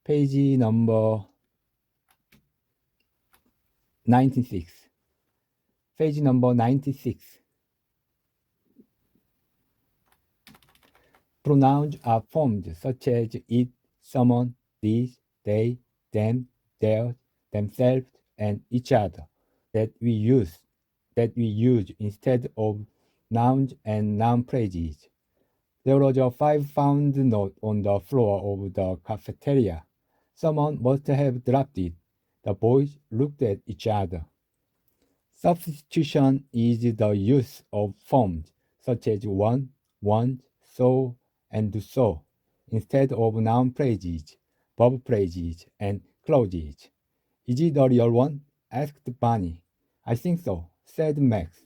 page number 96. Page number 96. Pronouns are formed such as it, someone, these, they, them, theirs, themselves, and each other that we use instead of nouns and noun phrases. There was a 5-pound note on the floor of the cafeteria. Someone must have dropped it. The boys looked at each other. Substitution is the use of forms such as one, want, so, and so, instead of noun phrases, verb phrases, and clauses. Is it the real one? Asked Bunny. I think so, said Max.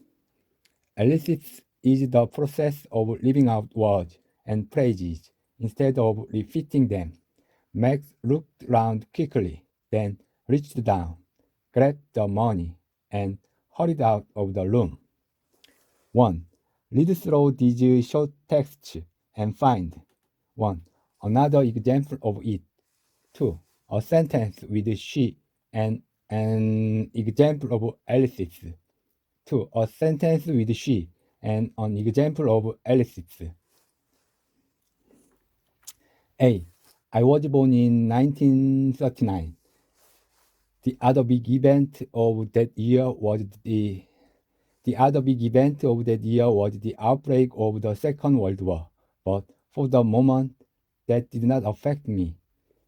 Ellipsis is the process of leaving out words and phrases instead of repeating them. Max looked round quickly, then reached down, grabbed the money, and hurried out of the room. 1. Read through these short texts and find 1. Another example of it. 2. A sentence with she and an example of ellipsis. 2. A sentence with she and an example of ellipsis. A. I was born in 1939. The other big event of that year was the outbreak of the Second World War, but for the moment, that did not affect me.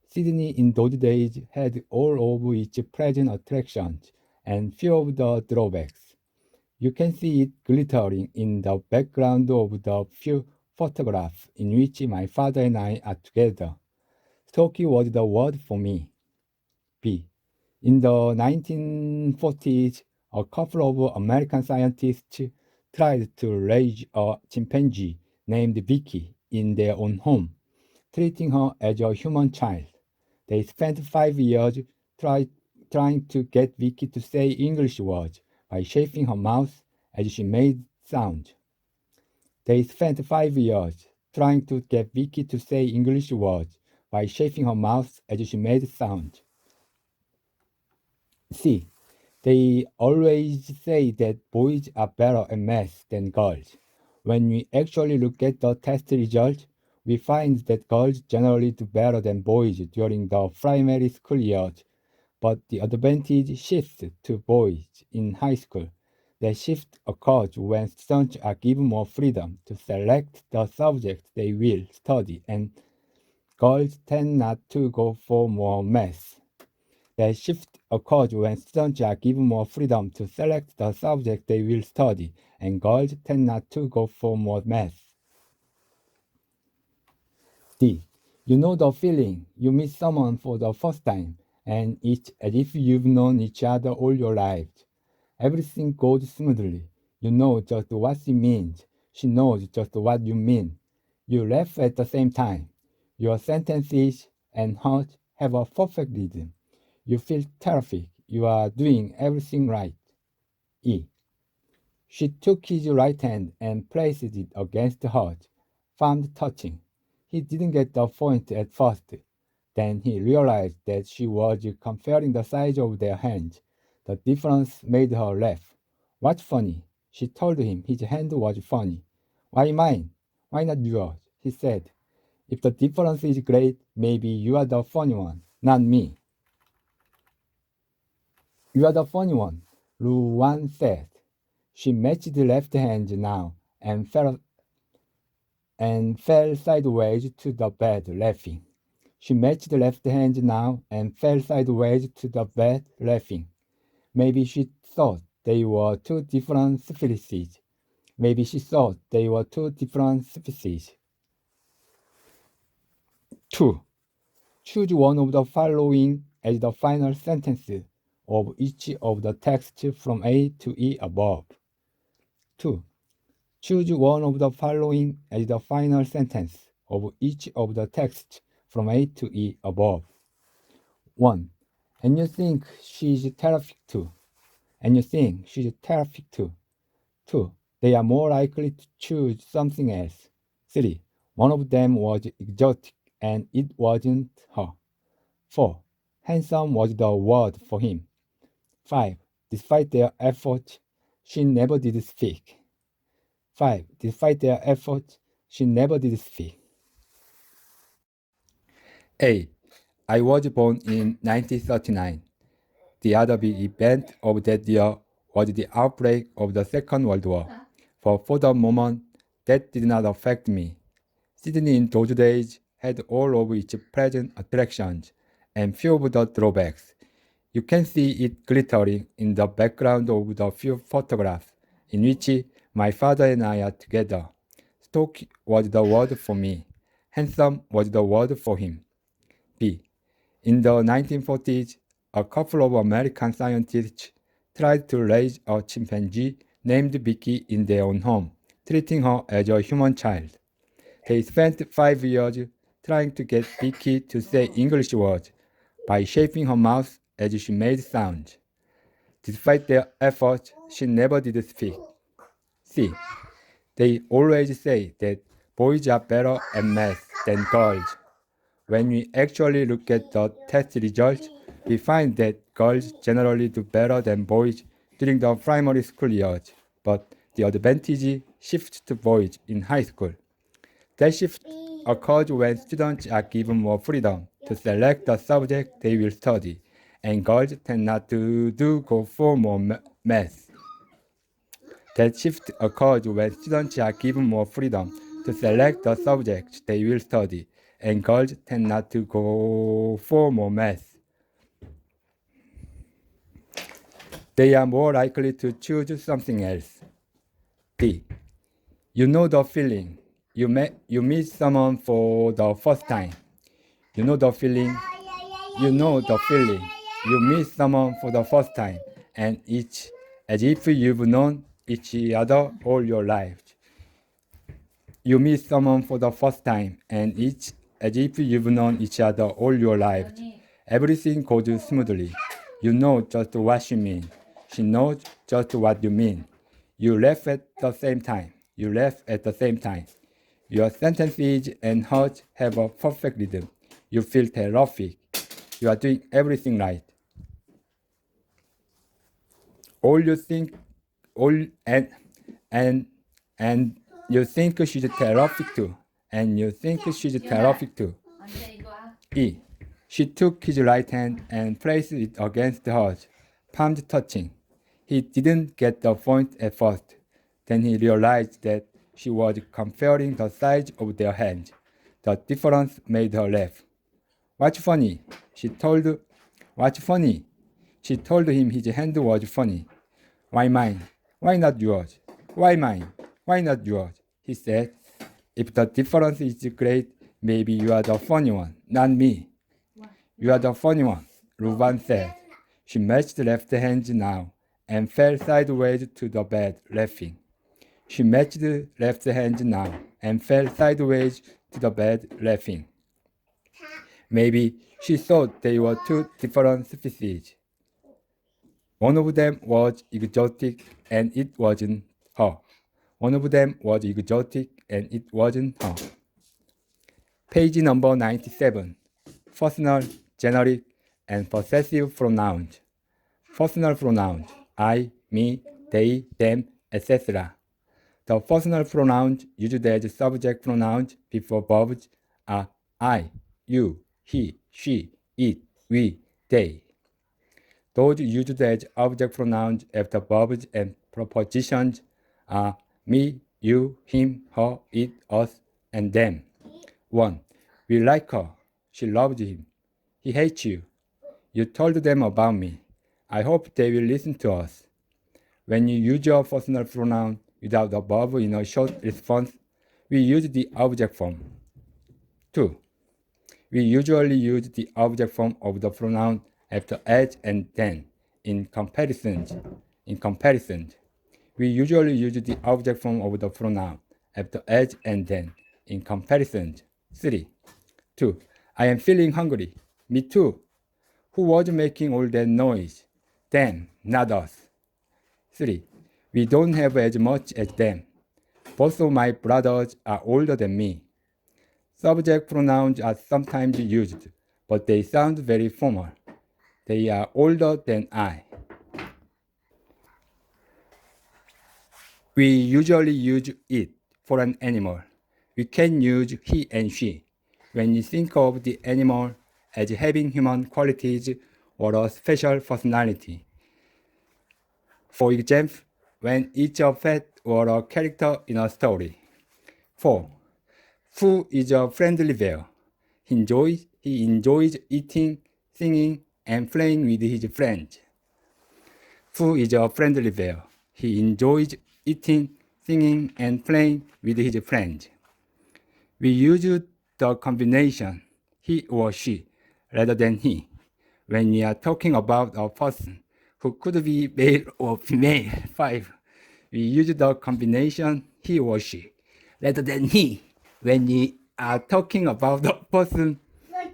Sydney in those days had all of its pleasant attractions and few of the drawbacks. You can see it glittering in the background of the few photographs in which my father and I are together. Stocky was the word for me. B. In the 1940s, a couple of American scientists tried to raise a chimpanzee named Vicky in their own home, treating her as a human child. They spent 5 years trying to get Vicky to say English words by shaping her mouth as she made sound. They spent 5 years trying to get Vicky to say English words by shaping her mouth as she made sound. C. They always say that boys are better at math than girls. When we actually look at the test results, we find that girls generally do better than boys during the primary school years, but the advantage shifts to boys in high school. The shift occurs when students are given more freedom to select the subject they will study, and girls tend not to go for more math. The shift occurs when students are given more freedom to select the subject they will study, and girls tend not to go for more math. D. You know the feeling. You meet someone for the first time, and it's as if you've known each other all your lives. Everything goes smoothly. You know just what she means. She knows just what you mean. You laugh at the same time. Your sentences and hers have a perfect rhythm. You feel terrific. You are doing everything right. E. She took his right hand and placed it against hers, found touching. He didn't get the point at first. Then he realized that she was comparing the size of their hands. The difference made her laugh. What's funny? She told him his hand was funny. Why mine? Why not yours? He said. If the difference is great, maybe you are the funny one, not me. You are the funny one, Luan said. She matched the left hand now and fell sideways to the bed, laughing. She matched the left hand now and fell sideways to the bed, laughing. Maybe she thought they were two different species. Maybe she thought they were two different species. 2. Choose one of the following as the final sentence of each of the texts from A to E above. 2. Choose one of the following as the final sentence of each of the texts from A to E above. 1. And you think she's terrific too. And you think she's terrific too. 2. They are more likely to choose something else. 3. One of them was exotic and it wasn't her. 4. Handsome was the word for him. 5. Despite their efforts, she never did speak. 5. Despite their efforts, she never did speak. A. I was born in 1939. The other big event of that year was the outbreak of the Second World War. For the moment, that did not affect me. Sydney in those days had all of its pleasant attractions and few of the drawbacks. You can see it glittering in the background of the few photographs in which my father and I are together. Stock was the word for me. Handsome was the word for him. B. In the 1940s, a couple of American scientists tried to raise a chimpanzee named Vicky in their own home, treating her as a human child. They spent 5 years trying to get Vicky to say English words by shaping her mouth as she made sounds. Despite their efforts, she never did speak. C. They always say that boys are better at math than girls. When we actually look at the test results, we find that girls generally do better than boys during the primary school years, but the advantage shifts to boys in high school. That shift occurs when students are given more freedom to select the subject they will study, and girls tend not to go for more math. That shift occurs when students are given more freedom to select the subjects they will study, and girls tend not to go for more math. They are more likely to choose something else. D. You know the feeling. You meet someone for the first time. You know the feeling. You know the feeling. You meet someone for the first time, and it's as if you've known each other all your life. You meet someone for the first time, and it's as if you've known each other all your life. Everything goes smoothly. You know just what she means. She knows just what you mean. You laugh at the same time. You laugh at the same time. Your sentences and words have a perfect rhythm. You feel terrific. You are doing everything right. All you think, and you think she's terrific too. And you think she's terrific too. E. She took his right hand and placed it against hers, palms touching. He didn't get the point at first. Then he realized that she was comparing the size of their hands. The difference made her laugh. What's funny? What's funny? She told him his hand was funny. Why mine? Why not yours? Why mine? Why not yours? He said. If the difference is great, maybe you are the funny one, not me. You are the funny one, Ruban said. She matched left hands now and fell sideways to the bed, laughing. She matched left hands now and fell sideways to the bed, laughing. Maybe she thought they were two different species. One of them was exotic and it wasn't her. One of them was exotic and it wasn't her. Page number 97. Personal, generic, and possessive pronouns. Personal pronouns. I, me, they, them, etc. The personal pronouns used as subject pronouns before verbs are I, you, he, she, it, we, they. Those used as object pronouns after verbs and prepositions are me, you, him, her, it, us, and them. 1. We like her. She loves him. He hates you. You told them about me. I hope they will listen to us. When you use your personal pronoun without the verb in a short response, we use the object form. 2. We usually use the object form of the pronoun after as and then. In comparison, we usually use the object form of the pronoun after as and then. In comparison. 3. 2. I am feeling hungry. Me too. Who was making all that noise? Them, not us. 3. We don't have as much as them. Both of my brothers are older than me. Subject pronouns are sometimes used, but they sound very formal. They are older than I. We usually use it for an animal. We can use he and she when you think of the animal as having human qualities or a special personality. For example, when it's a pet or a character in a story. 4. Fu is a friendly bear. He enjoys eating, singing, and playing with his friends. Fu is a friendly bear. He enjoys eating, singing, and playing with his friends. We use the combination he or she rather than he when we are talking about a person who could be male or female. 5. We use the combination he or she rather than he when we are talking about a person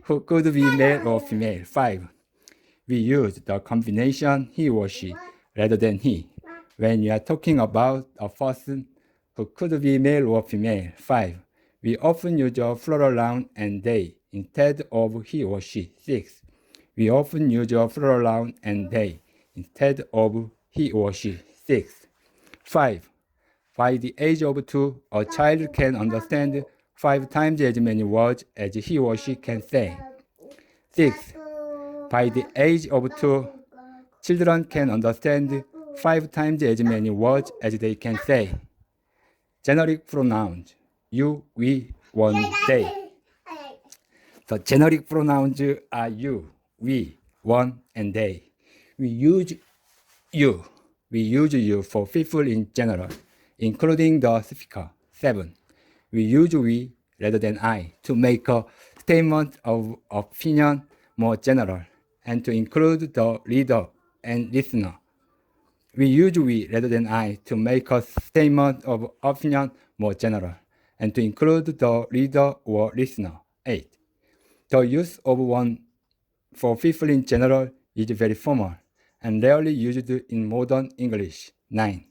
who could be male or female. 5. We use the combination he or she rather than he when we are talking about a person who could be male or female. 5. We often use a plural noun and they instead of he or she. 6. We often use a plural noun and they instead of he or she. 6. 5. By the age of 2, a child can understand 5 times as many words as he or she can say. 6. By the age of 2, children can understand 5 times as many words as they can say. Generic pronouns: you, we, one, they. The generic pronouns are you, we, one, and they. We use you for people in general, including the speaker. 7. We use we rather than I to make a statement of opinion more general and to include the reader and listener. We use we rather than I to make a statement of opinion more general and to include the reader or listener. 8. The use of one for people in general is very formal and rarely used in modern English. 9.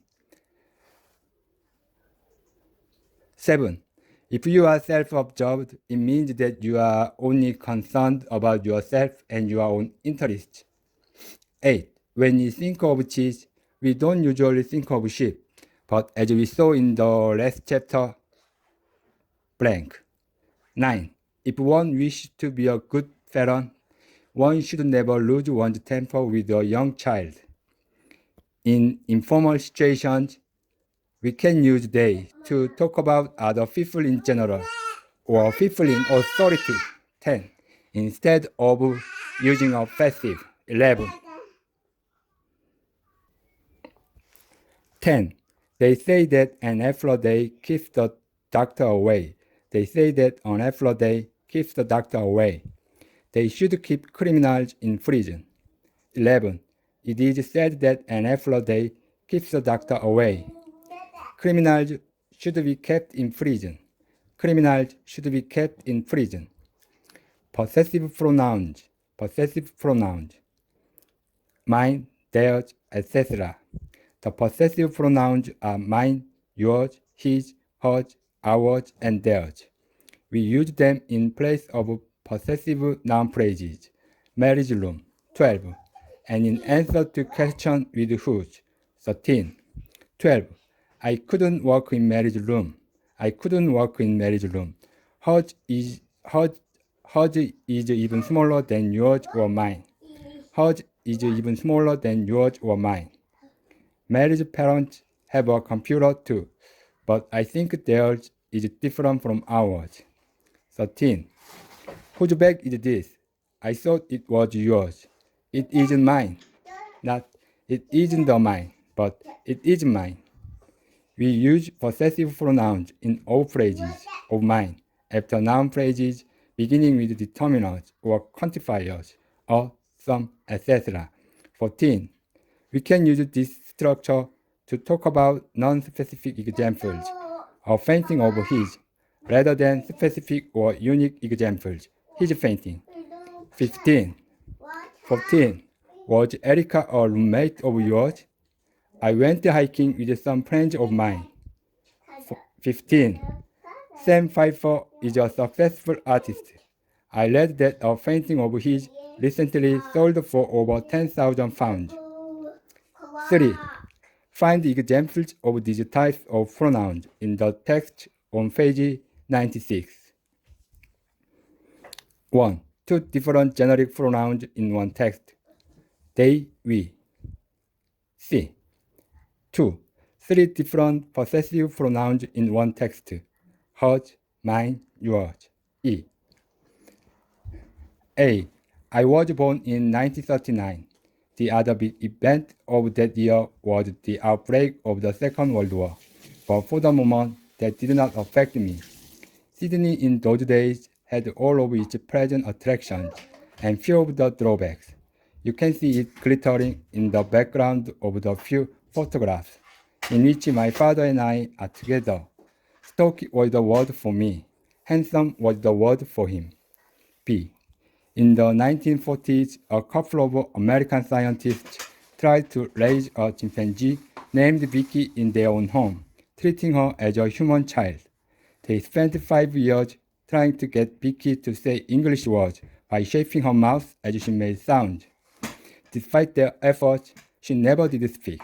7. If you are self-absorbed, it means that you are only concerned about yourself and your own interests. 8. When we think of cheese, we don't usually think of sheep, but as we saw in the last chapter, blank. 9. If one wishes to be a good parent, one should never lose one's temper with a young child. In informal situations, we can use they to talk about other people in general or people in authority. 10. Instead of using a passive. 11. 10. They say that an apple a day keeps the doctor away. They say that an apple a day keeps the doctor away. They should keep criminals in prison. 11. It is said that an apple a day keeps the doctor away. Criminals should be kept in prison. Criminals should be kept in prison. Possessive pronouns. Possessive pronouns. Mine, theirs, etc. The possessive pronouns are mine, yours, his, hers, ours, and theirs. We use them in place of possessive noun phrases. Marriage room. 12. And in answer to question with whose. 13. 12. I couldn't work in marriage room. I couldn't work in marriage room. Hers is even smaller than yours or mine. Hers is even smaller than yours or mine. Married parents have a computer too, but I think theirs is different from ours. 13. Whose bag is this? I thought it was yours. It isn't mine. Not, it isn't mine, but it is mine. We use possessive pronouns in all phrases of mine after noun phrases beginning with determinants or quantifiers or some, etc. 14. We can use this structure to talk about non-specific examples of fainting of his rather than specific or unique examples. His fainting. 15. 14. Was Erica a roommate of yours? I went hiking with some friends of mine. 15. Sam Pfeiffer is a successful artist. I read that a painting of his recently sold for over 10,000 pounds. 3. Find examples of these types of pronouns in the text on page 96. 1. Two different generic pronouns in one text. They, we. C. 2. Three different possessive pronouns in one text. Hers, mine, yours. E. A. I was born in 1939. The other big event of that year was the outbreak of the Second World War, but for the moment, that did not affect me. Sydney in those days had all of its pleasant attractions and few of the drawbacks. You can see it glittering in the background of the few photographs in which my father and I are together. Stocky was the word for me. Handsome was the word for him. B. In the 1940s, a couple of American scientists tried to raise a chimpanzee named Vicky in their own home, treating her as a human child. They spent 5 years trying to get Vicky to say English words by shaping her mouth as she made sounds. Despite their efforts, she never did speak.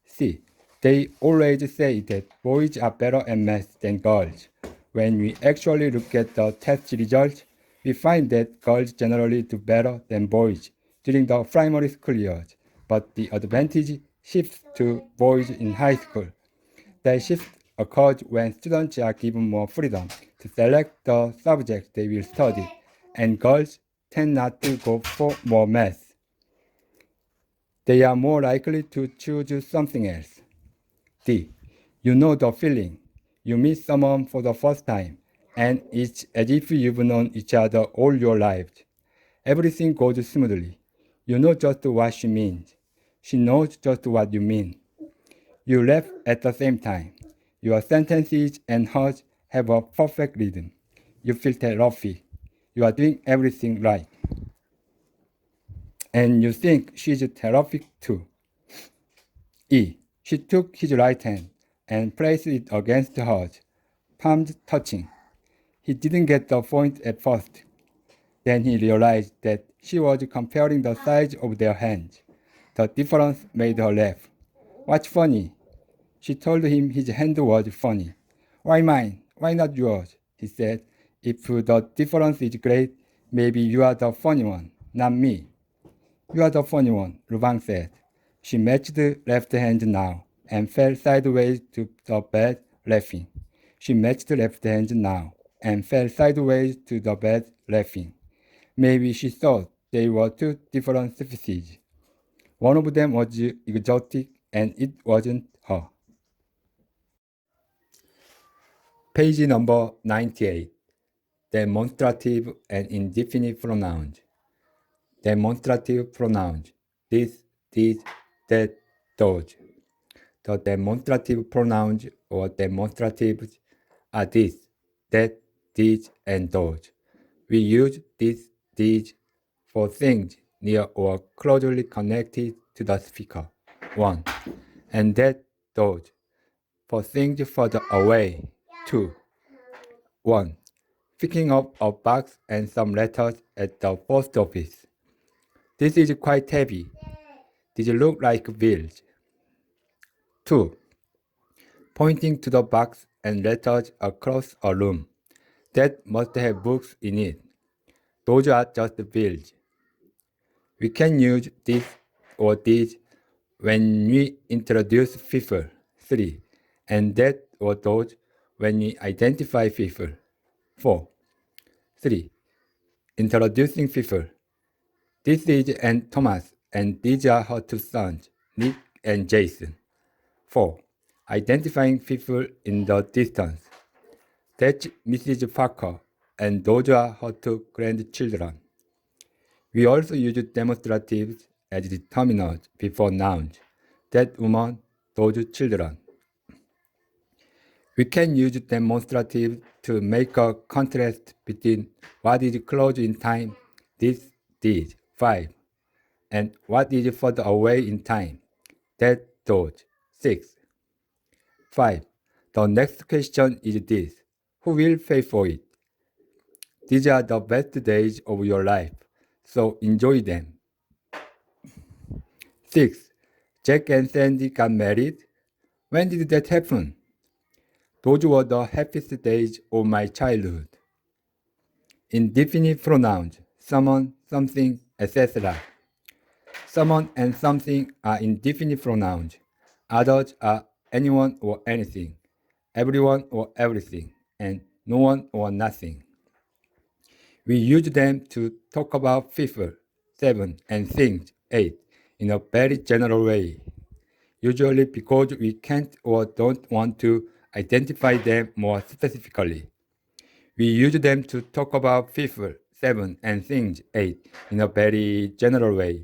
C. They always say that boys are better at math than girls. When we actually look at the test results, we find that girls generally do better than boys during the primary school years, but the advantage shifts to boys in high school. That shift occurs when students are given more freedom to select the subjects they will study, and girls tend not to go for more math. They are more likely to choose something else. D. You know the feeling. You meet someone for the first time, and it's as if you've known each other all your lives. Everything goes smoothly. You know just what she means. She knows just what you mean. You laugh at the same time. Your sentences and hers have a perfect rhythm. You feel terrific. You are doing everything right. And you think she's terrific too. E. She took his right hand and placed it against hers, palms touching. He didn't get the point at first. Then he realized that she was comparing the size of their hands. The difference made her laugh. What's funny? She told him his hand was funny. Why mine? Why not yours? He said. If the difference is great, maybe you are the funny one, not me. You are the funny one, Lubang said. She matched left hand now and fell sideways to the bed, laughing. She matched left hand now and fell sideways to the bed, laughing. Maybe she thought they were two different species. One of them was exotic and it wasn't her. Page number 98. Demonstrative and indefinite pronouns. Demonstrative pronouns. This, these, that, those. The demonstrative pronouns or demonstratives are this, that, these, and those. We use this, these for things near or closely connected to the speaker. 1. And that, those. For things further away. 2. 1. Picking up a box and some letters at the post office. This is quite heavy. These look like bills. 2. Pointing to the box and letters across a room. That must have books in it. Those are just bills. We can use this or these when we introduce people. 3. And that or those when we identify people. 4. 3. Introducing people. This is Aunt Thomas, and these are her two sons, Nick and Jason. 4. Identifying people in the distance. That's Mrs. Parker, and those are her two grandchildren. We also use demonstratives as determiners before nouns. That woman, those children. We can use demonstratives to make a contrast between what is close in time, this, these, 5, and what is further away in time, that, those, 6. 5. The next question is this. Who will pay for it? These are the best days of your life, so enjoy them. 6. Jack and Sandy got married. When did that happen? Those were the happiest days of my childhood. Indefinite pronouns, someone, something, etc. Someone and something are indefinite pronouns. Others are anyone or anything, everyone or everything, and no one or nothing. We use them to talk about people, 7, and things, 8, in a very general way, usually because we can't or don't want to identify them more specifically. We use them to talk about people, 7, and things, 8, in a very general way,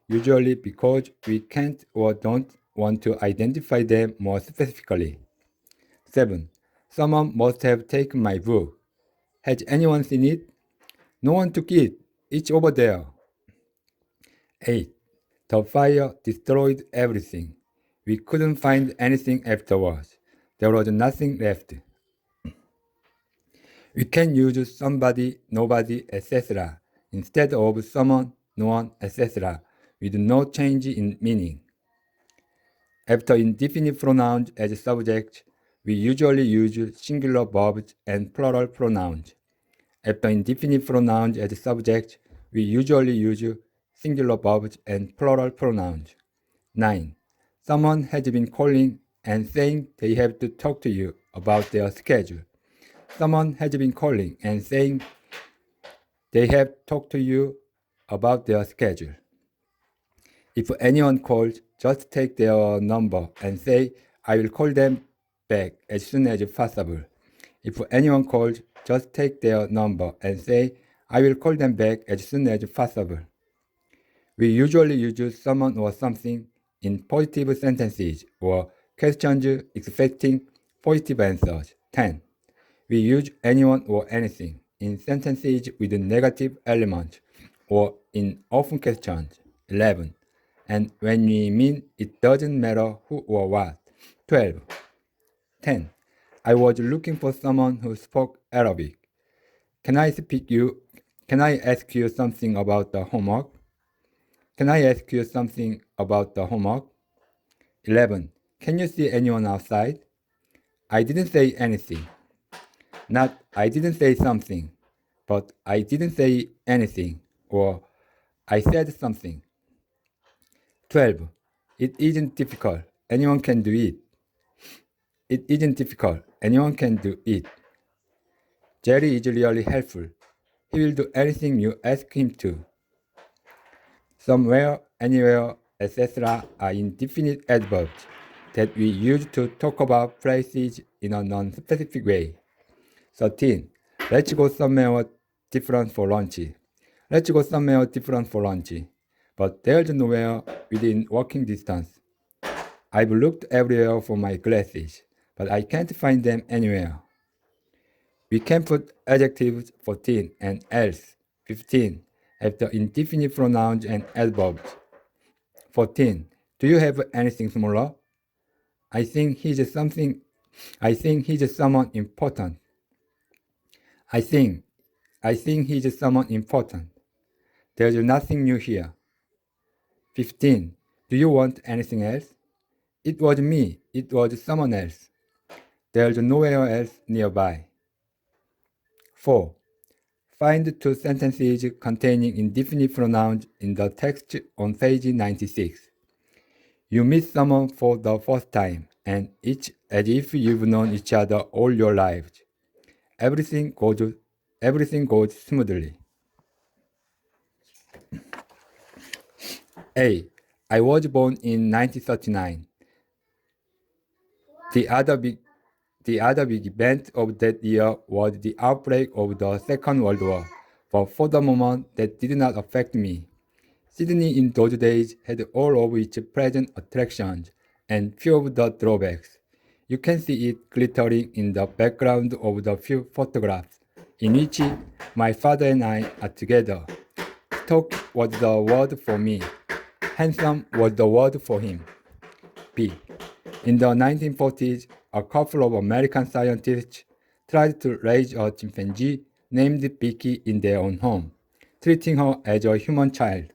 usually because we can't or don't want to identify them more specifically. 7. Someone must have taken my book. Has anyone seen it? No one took it. It's over there. 8. The fire destroyed everything. We couldn't find anything afterwards. There was nothing left. We can use somebody, nobody, etc. instead of someone, no one, etc. with no change in meaning. After indefinite pronouns as subjects, we usually use singular verbs and plural pronouns. After indefinite pronouns as subjects, we usually use singular verbs and plural pronouns. 9. Someone has been calling and saying they have to talk to you about their schedule. Someone has been calling and saying they have talked to you about their schedule. If anyone calls, just take their number and say, I will call them back as soon as possible. If anyone calls, just take their number and say, I will call them back as soon as possible. We usually use someone or something in positive sentences or questions expecting positive answers. 10. We use anyone or anything in sentences with negative elements or in open questions. 11. And when we mean it doesn't matter who or what. 12. 10. I was looking for someone who spoke Arabic. Can I ask you something about the homework? Can I ask you something about the homework? 11. Can you see anyone outside? I didn't say anything. Not I didn't say something, but I didn't say anything, or I said something. 12. It isn't difficult. Anyone can do it. It isn't difficult. Anyone can do it. Jerry is really helpful. He will do anything you ask him to. Somewhere, anywhere, etc. are indefinite adverbs that we use to talk about places in a non-specific way. 13. Let's go somewhere different for lunch. Let's go somewhere different for lunch. But there's nowhere within walking distance. I've looked everywhere for my glasses, but I can't find them anywhere. We can put adjectives 14 and else 15 after indefinite pronouns and adverbs. 14. Do you have anything smaller? I think he's someone important. I think he's someone important. There's nothing new here. 15. Do you want anything else? It was me. It was someone else. There's nowhere else nearby. 4. Find two sentences containing indefinite pronouns in the text on page 96. You meet someone for the first time, and it's as if you've known each other all your lives. Everything goes smoothly. A. I was born in 1939. The other big event of that year was the outbreak of the Second World War, but for the moment that did not affect me. Sydney in those days had all of its pleasant attractions and few of the drawbacks. You can see it glittering in the background of the few photographs in which my father and I are together. Stock was the word for me. Handsome was the word for him. B. In the 1940s, a couple of American scientists tried to raise a chimpanzee named Vicky in their own home, treating her as a human child.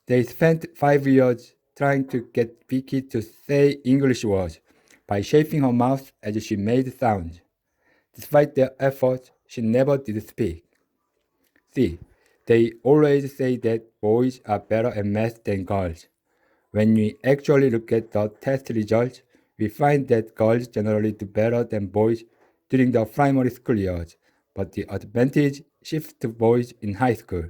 They spent 5 years trying to get Vicky to say English words by shaping her mouth as she made sounds. Despite their efforts, she never did speak. See, they always say that boys are better at math than girls. When we actually look at the test results, we find that girls generally do better than boys during the primary school years, but the advantage shifts to boys in high school.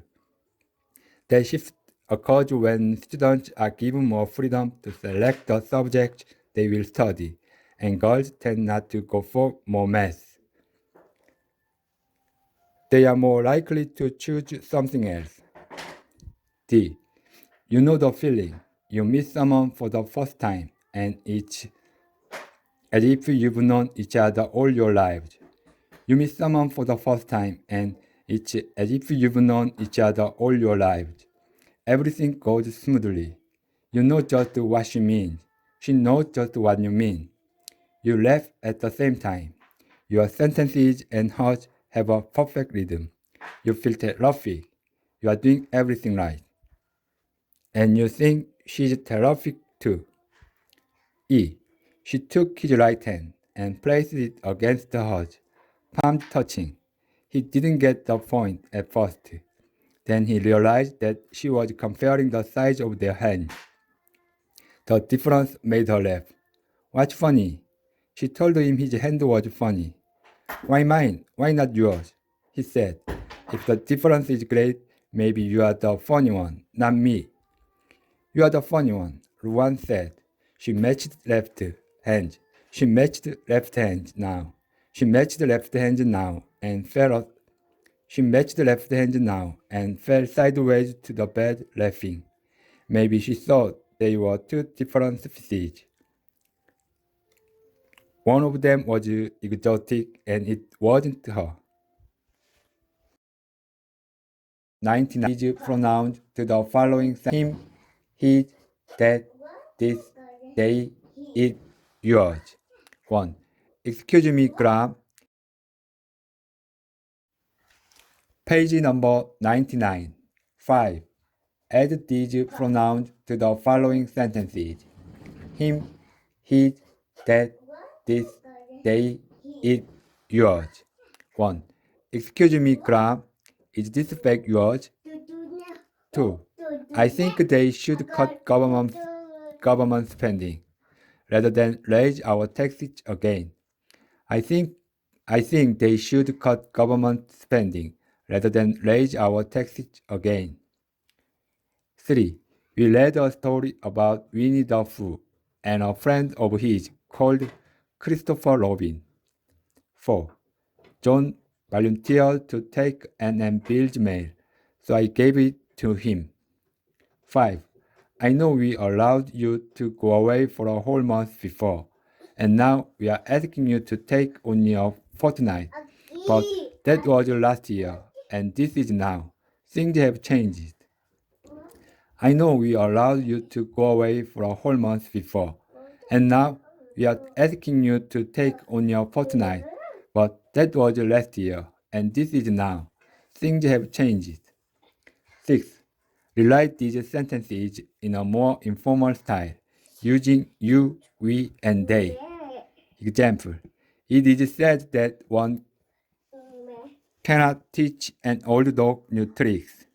That shift occurs when students are given more freedom to select the subject they will study, and girls tend not to go for more math. They are more likely to choose something else. D. You know the feeling. You meet someone for the first time, and it's as if you've known each other all your lives. You meet someone for the first time, and it's as if you've known each other all your lives. Everything goes smoothly. You know just what she means. She knows just what you mean. You laugh at the same time. Your sentences and hers have a perfect rhythm. You feel terrific. You are doing everything right. And you think she's terrific too. E. She took his right hand and placed it against hers, palms touching. He didn't get the point at first. Then he realized that she was comparing the size of their hands. The difference made her laugh. What's funny? She told him his hand was funny. Why mine? Why not yours? He said. If the difference is great, maybe you are the funny one, not me. You are the funny one, Ruan said. She matched left hand. She matched left hand now. She matched left hand now and fell. She matched left hand now and fell sideways to the bed, laughing. Maybe she thought they were two different species. One of them was exotic, and it wasn't her. 99 is pronounced to the following him, his, that, this, they, it, yours. 1. Excuse me, Graham. Page number 99. 5. Add these pronouns to the following sentences. Him, his, that, this, they, it, yours. 1. Excuse me, Graham. Is this bag yours? 2. I think they should cut government spending rather than raise our taxes again. I think they should cut government spending rather than raise our taxes again. 3. We read a story about Winnie the Pooh and a friend of his called Christopher Robin. 4. John volunteered to take Anne Bill's mail, so I gave it to him. 5. I know we allowed you to go away for a whole month before, and now we are asking you to take only a fortnight. But that was last year, and this is now. Things have changed. I know we allowed you to go away for a whole month before, and now we are asking you to take only a fortnight. But that was last year, and this is now. Things have changed. 6. Rewrite these sentences in a more informal style, using you, we, and they. Example. It is said that one cannot teach an old dog new tricks.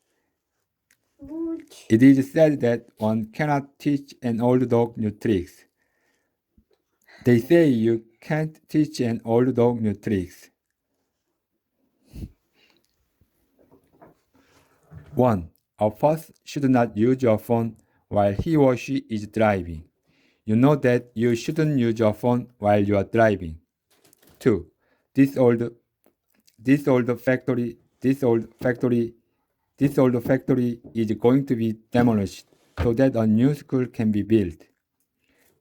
It is said that one cannot teach an old dog new tricks. They say you can't teach an old dog new tricks. 1. A person should not use your phone while he or she is driving. You know that you shouldn't use your phone while you are driving. 2. This old factory is going to be demolished so that a new school can be built.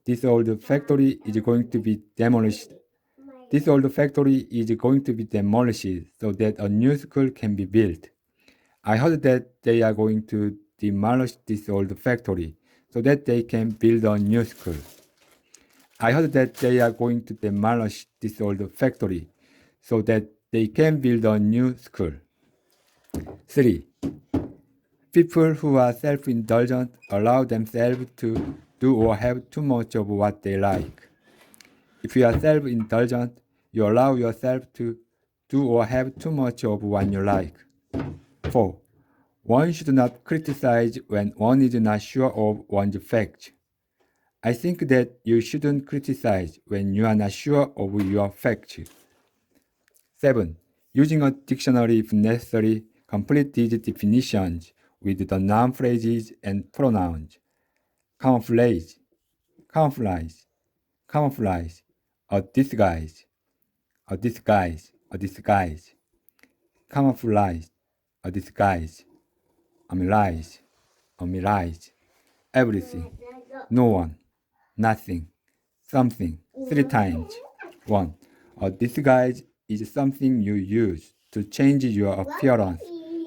This old factory is going to be demolished. This old factory is going to be demolished so that a new school can be built. I heard that they are going to demolish this old factory so that they can build a new school. I heard that they are going to demolish this old factory so that they can build a new school. 3. People who are self-indulgent allow themselves to do or have too much of what they like. If you are self-indulgent, you allow yourself to do or have too much of what you like. 4. One should not criticize when one is not sure of one's facts. I think that you shouldn't criticize when you are not sure of your facts. 7. Using a dictionary if necessary, complete these definitions with the noun phrases and pronouns. Camouflage, camouflage, camouflage, a disguise, a disguise, a disguise. Camouflage, a disguise, a mirage, a mirage. Everything, no one, nothing, something, 3 times. 1. A disguise is something you use to change your appearance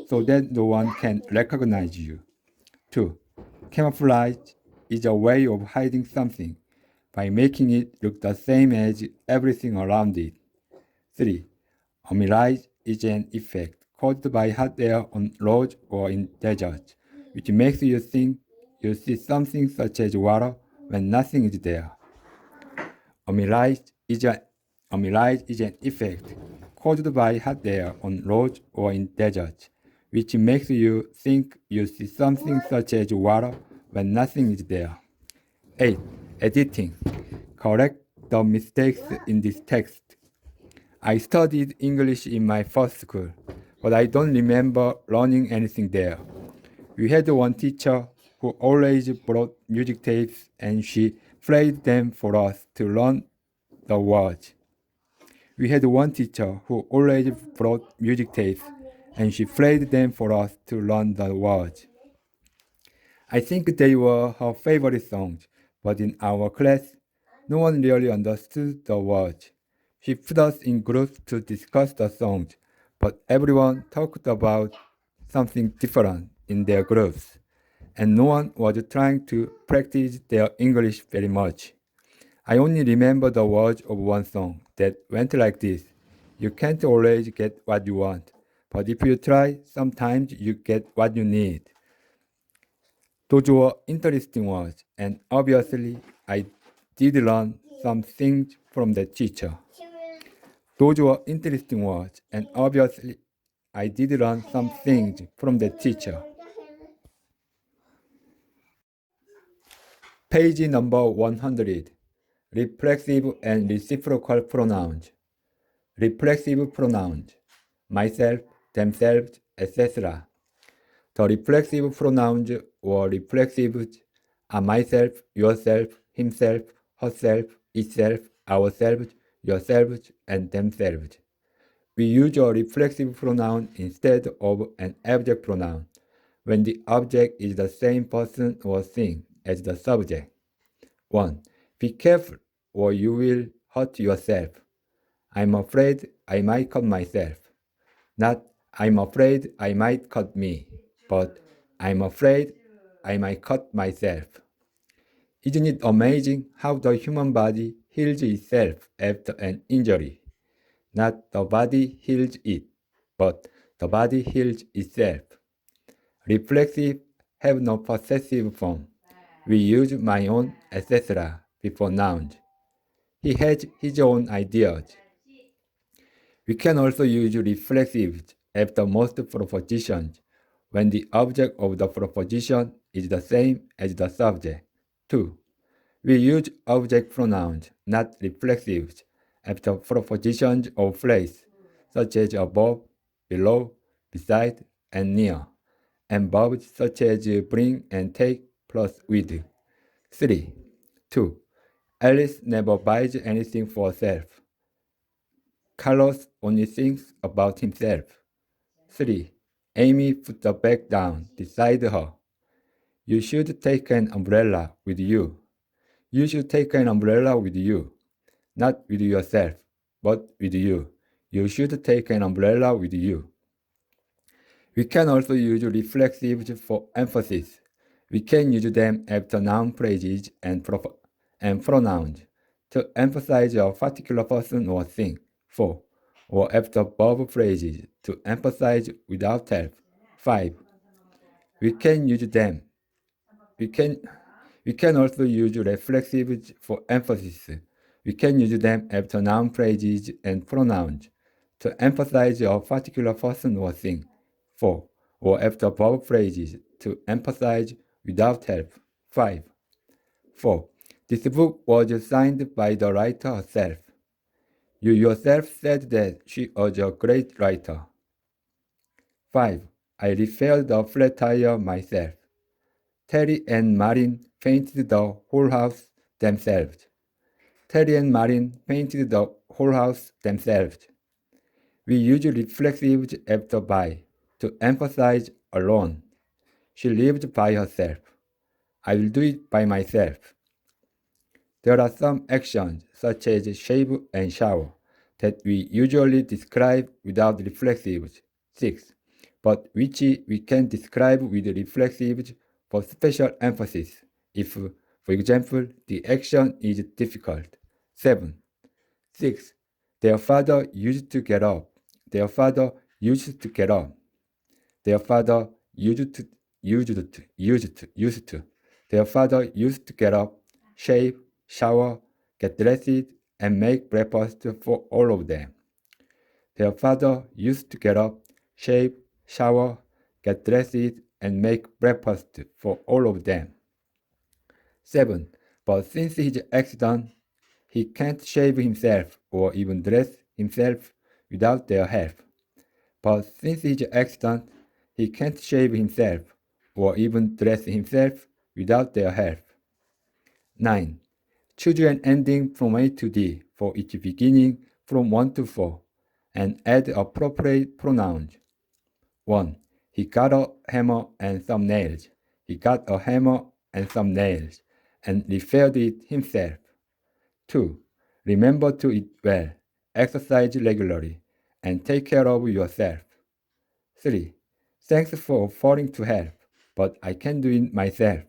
so that no one can recognize you. 2. Camouflage is a way of hiding something by making it look the same as everything around it. 3. A mirage is an effect caused by hot air on roads or in deserts, which makes you think you see something such as water when nothing is there. A mirage is an effect caused by hot air on roads or in deserts, which makes you think you see something such as water when nothing is there. 8. Editing. Correct the mistakes in this text. I studied English in my first school, but I don't remember learning anything there. We had one teacher who always brought music tapes and she played them for us to learn the words. We had one teacher who always brought music tapes and she played them for us to learn the words. I think they were her favorite songs, but in our class, no one really understood the words. She put us in groups to discuss the songs, but everyone talked about something different in their groups, and no one was trying to practice their English very much. I only remember the words of one song that went like this. You can't always get what you want, but if you try, sometimes you get what you need. Those were interesting words, and obviously I did learn some things from the teacher. Those were interesting words, and obviously I did learn some things from the teacher. Page number 100. Reflexive and reciprocal pronouns. Reflexive pronouns. Myself, themselves, etc. The reflexive pronouns or reflexives are myself, yourself, himself, herself, itself, ourselves, yourselves, and themselves. We use a reflexive pronoun instead of an object pronoun when the object is the same person or thing as the subject. 1. Be careful or you will hurt yourself. I'm afraid I might cut myself. Not I'm afraid I might cut me, but I'm afraid I might cut myself. Isn't it amazing how the human body heals itself after an injury? Not the body heals it, but the body heals itself. Reflexive have no possessive form. We use my own, etc. before nouns. He has his own ideas. We can also use reflexives after most propositions when the object of the proposition is the same as the subject. 2. We use object pronouns, not reflexives, after propositions or phrases, such as above, below, beside, and near, and verbs such as bring and take plus with. 3. 2. Alice never buys anything for herself. Carlos only thinks about himself. 3. Amy put the bag down beside her. You should take an umbrella with you. You should take an umbrella with you. Not with yourself, but with you. You should take an umbrella with you. We can also use reflexives for emphasis. We can use them after noun phrases and pronouns to emphasize a particular person or thing. 4. or after verb phrases to emphasize without help. 5. We can use them. We can also use reflexives for emphasis. We can use them after noun phrases and pronouns to emphasize a particular person or thing. 4. Or after verb phrases to emphasize without help. 5. 4. This book was signed by the writer herself. You yourself said that she was a great writer. 5. I repaired the flat tire myself. Terry and Marin painted the whole house themselves. Terry and Marin painted the whole house themselves. We use reflexives after by to emphasize alone. She lived by herself. I will do it by myself. There are some actions, such as shave and shower, that we usually describe without reflexives. 6. But which we can describe with reflexives for special emphasis if, for example, the action is difficult. 7. 6. Their father used to get up. Their father used to get up. Their father used to. Their father used to get up, shave, shower, get dressed, and make breakfast for all of them. Their father used to get up, shave, shower, get dressed, and make breakfast for all of them. 7. But since his accident, he can't shave himself or even dress himself without their help. But since his accident, he can't shave himself or even dress himself without their help. 9. Choose an ending from A to D for each beginning from 1 to 4 and add appropriate pronouns. 1. He got a hammer and some nails. He got a hammer and some nails and repaired it himself. 2. Remember to eat well, exercise regularly, and take care of yourself. 3. Thanks for offering to help, but I can do it myself.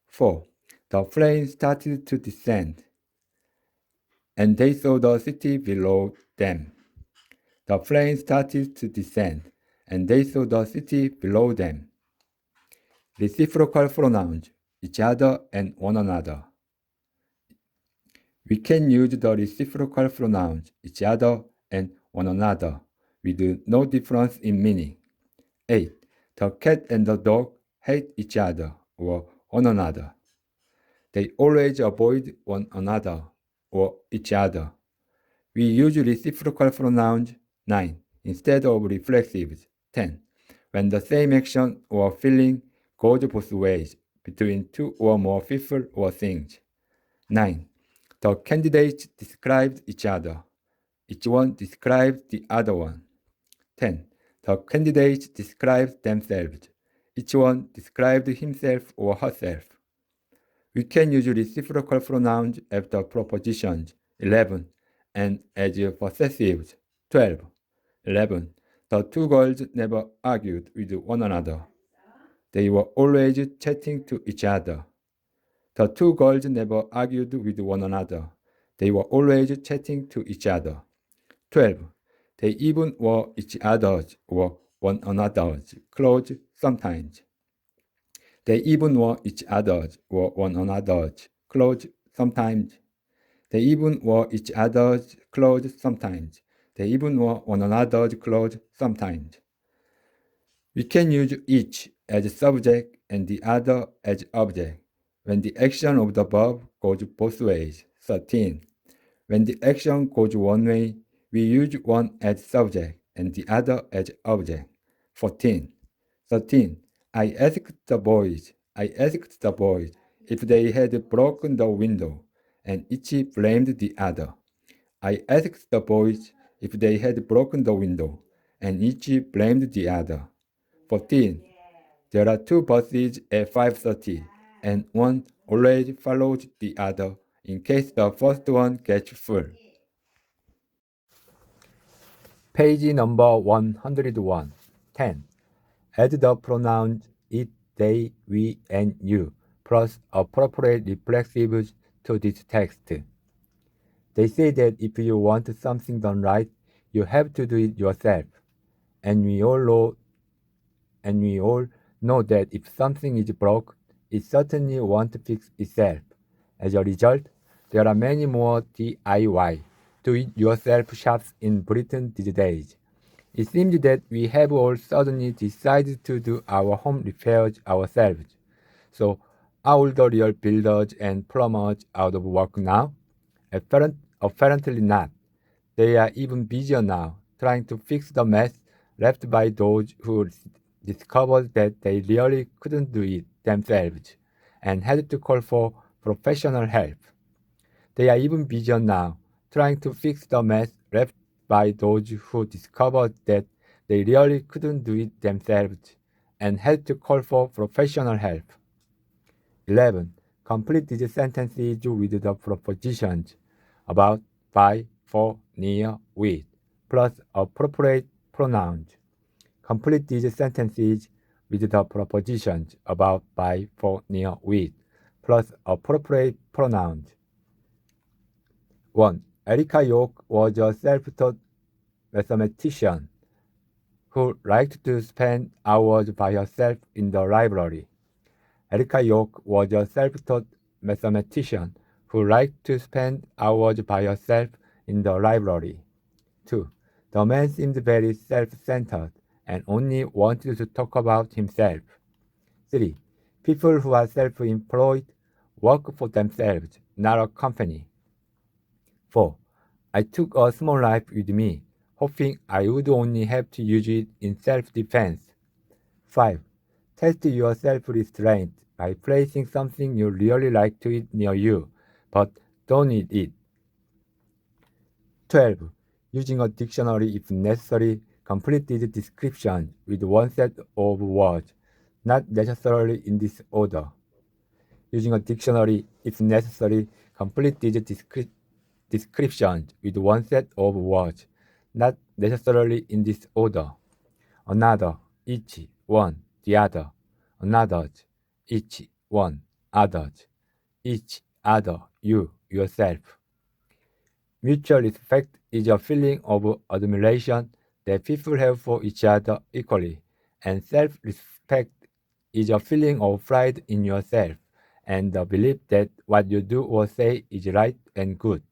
4. The plane started to descend, and they saw the city below them. The plane started to descend, and they saw the city below them. Reciprocal pronouns, each other and one another. We can use the reciprocal pronouns, each other and one another, with no difference in meaning. 8. The cat and the dog hate each other or one another. They always avoid one another or each other. We use reciprocal pronouns 9 instead of reflexives 10 when the same action or feeling goes both ways between two or more people or things. 9. The candidates described each other. Each one described the other one. 10. The candidates described themselves. Each one described himself or herself. We can use reciprocal pronouns after propositions 11 and as possessives 12. 11. The two girls never argued with one another. They were always chatting to each other. The two girls never argued with one another. They were always chatting to each other. 12. They even were each other's or one another's clothes sometimes. They even wore each other's or one another's clothes sometimes. They even wore each other's clothes sometimes. They even wore one another's clothes sometimes. We can use each as subject and the other as object when the action of the verb goes both ways. 13. When the action goes one way, we use one as subject and the other as object. 14. 13. I asked the boys if they had broken the window, and each blamed the other. I asked the boys if they had broken the window, and each blamed the other. 14. There are two buses at 5:30, and one always follows the other in case the first one gets full. Page number 101. 10. Add the pronouns it, they, we, and you, plus appropriate reflexives to this text. They say that if you want something done right, you have to do it yourself. And we all know that if something is broke, it certainly won't fix itself. As a result, there are many more DIY, do-it-yourself shops in Britain these days. It seems that we have all suddenly decided to do our home repairs ourselves. So, are the real builders and plumbers out of work now? Apparently not. They are even busier now, trying to fix the mess left by those who discovered that they really couldn't do it themselves and had to call for professional help. They are even busier now, trying to fix the mess left by those who discovered that they really couldn't do it themselves and had to call for professional help. 11. Complete these sentences with the prepositions about, by, for, near, with, plus appropriate pronouns. Complete these sentences with the prepositions about, by, for, near, with, plus appropriate pronouns. 1. Erica York was a self-taught mathematician who liked to spend hours by herself in the library. Erica York was a self-taught mathematician who liked to spend hours by herself in the library. 2. The man seemed very self-centered and only wanted to talk about himself. 3. People who are self-employed work for themselves, not a company. 4. I took a small knife with me, hoping I would only have to use it in self-defense. 5. Test your self-restraint by placing something you really like to eat near you, but don't eat it. 12. Using a dictionary if necessary, complete this description with one set of words, not necessarily in this order. Using a dictionary if necessary, complete this description with one set of words, not necessarily in this order. Another, each, one, the other. Another's, each, one, others. Each, other, you, yourself. Mutual respect is a feeling of admiration that people have for each other equally, and self-respect is a feeling of pride in yourself and the belief that what you do or say is right and good.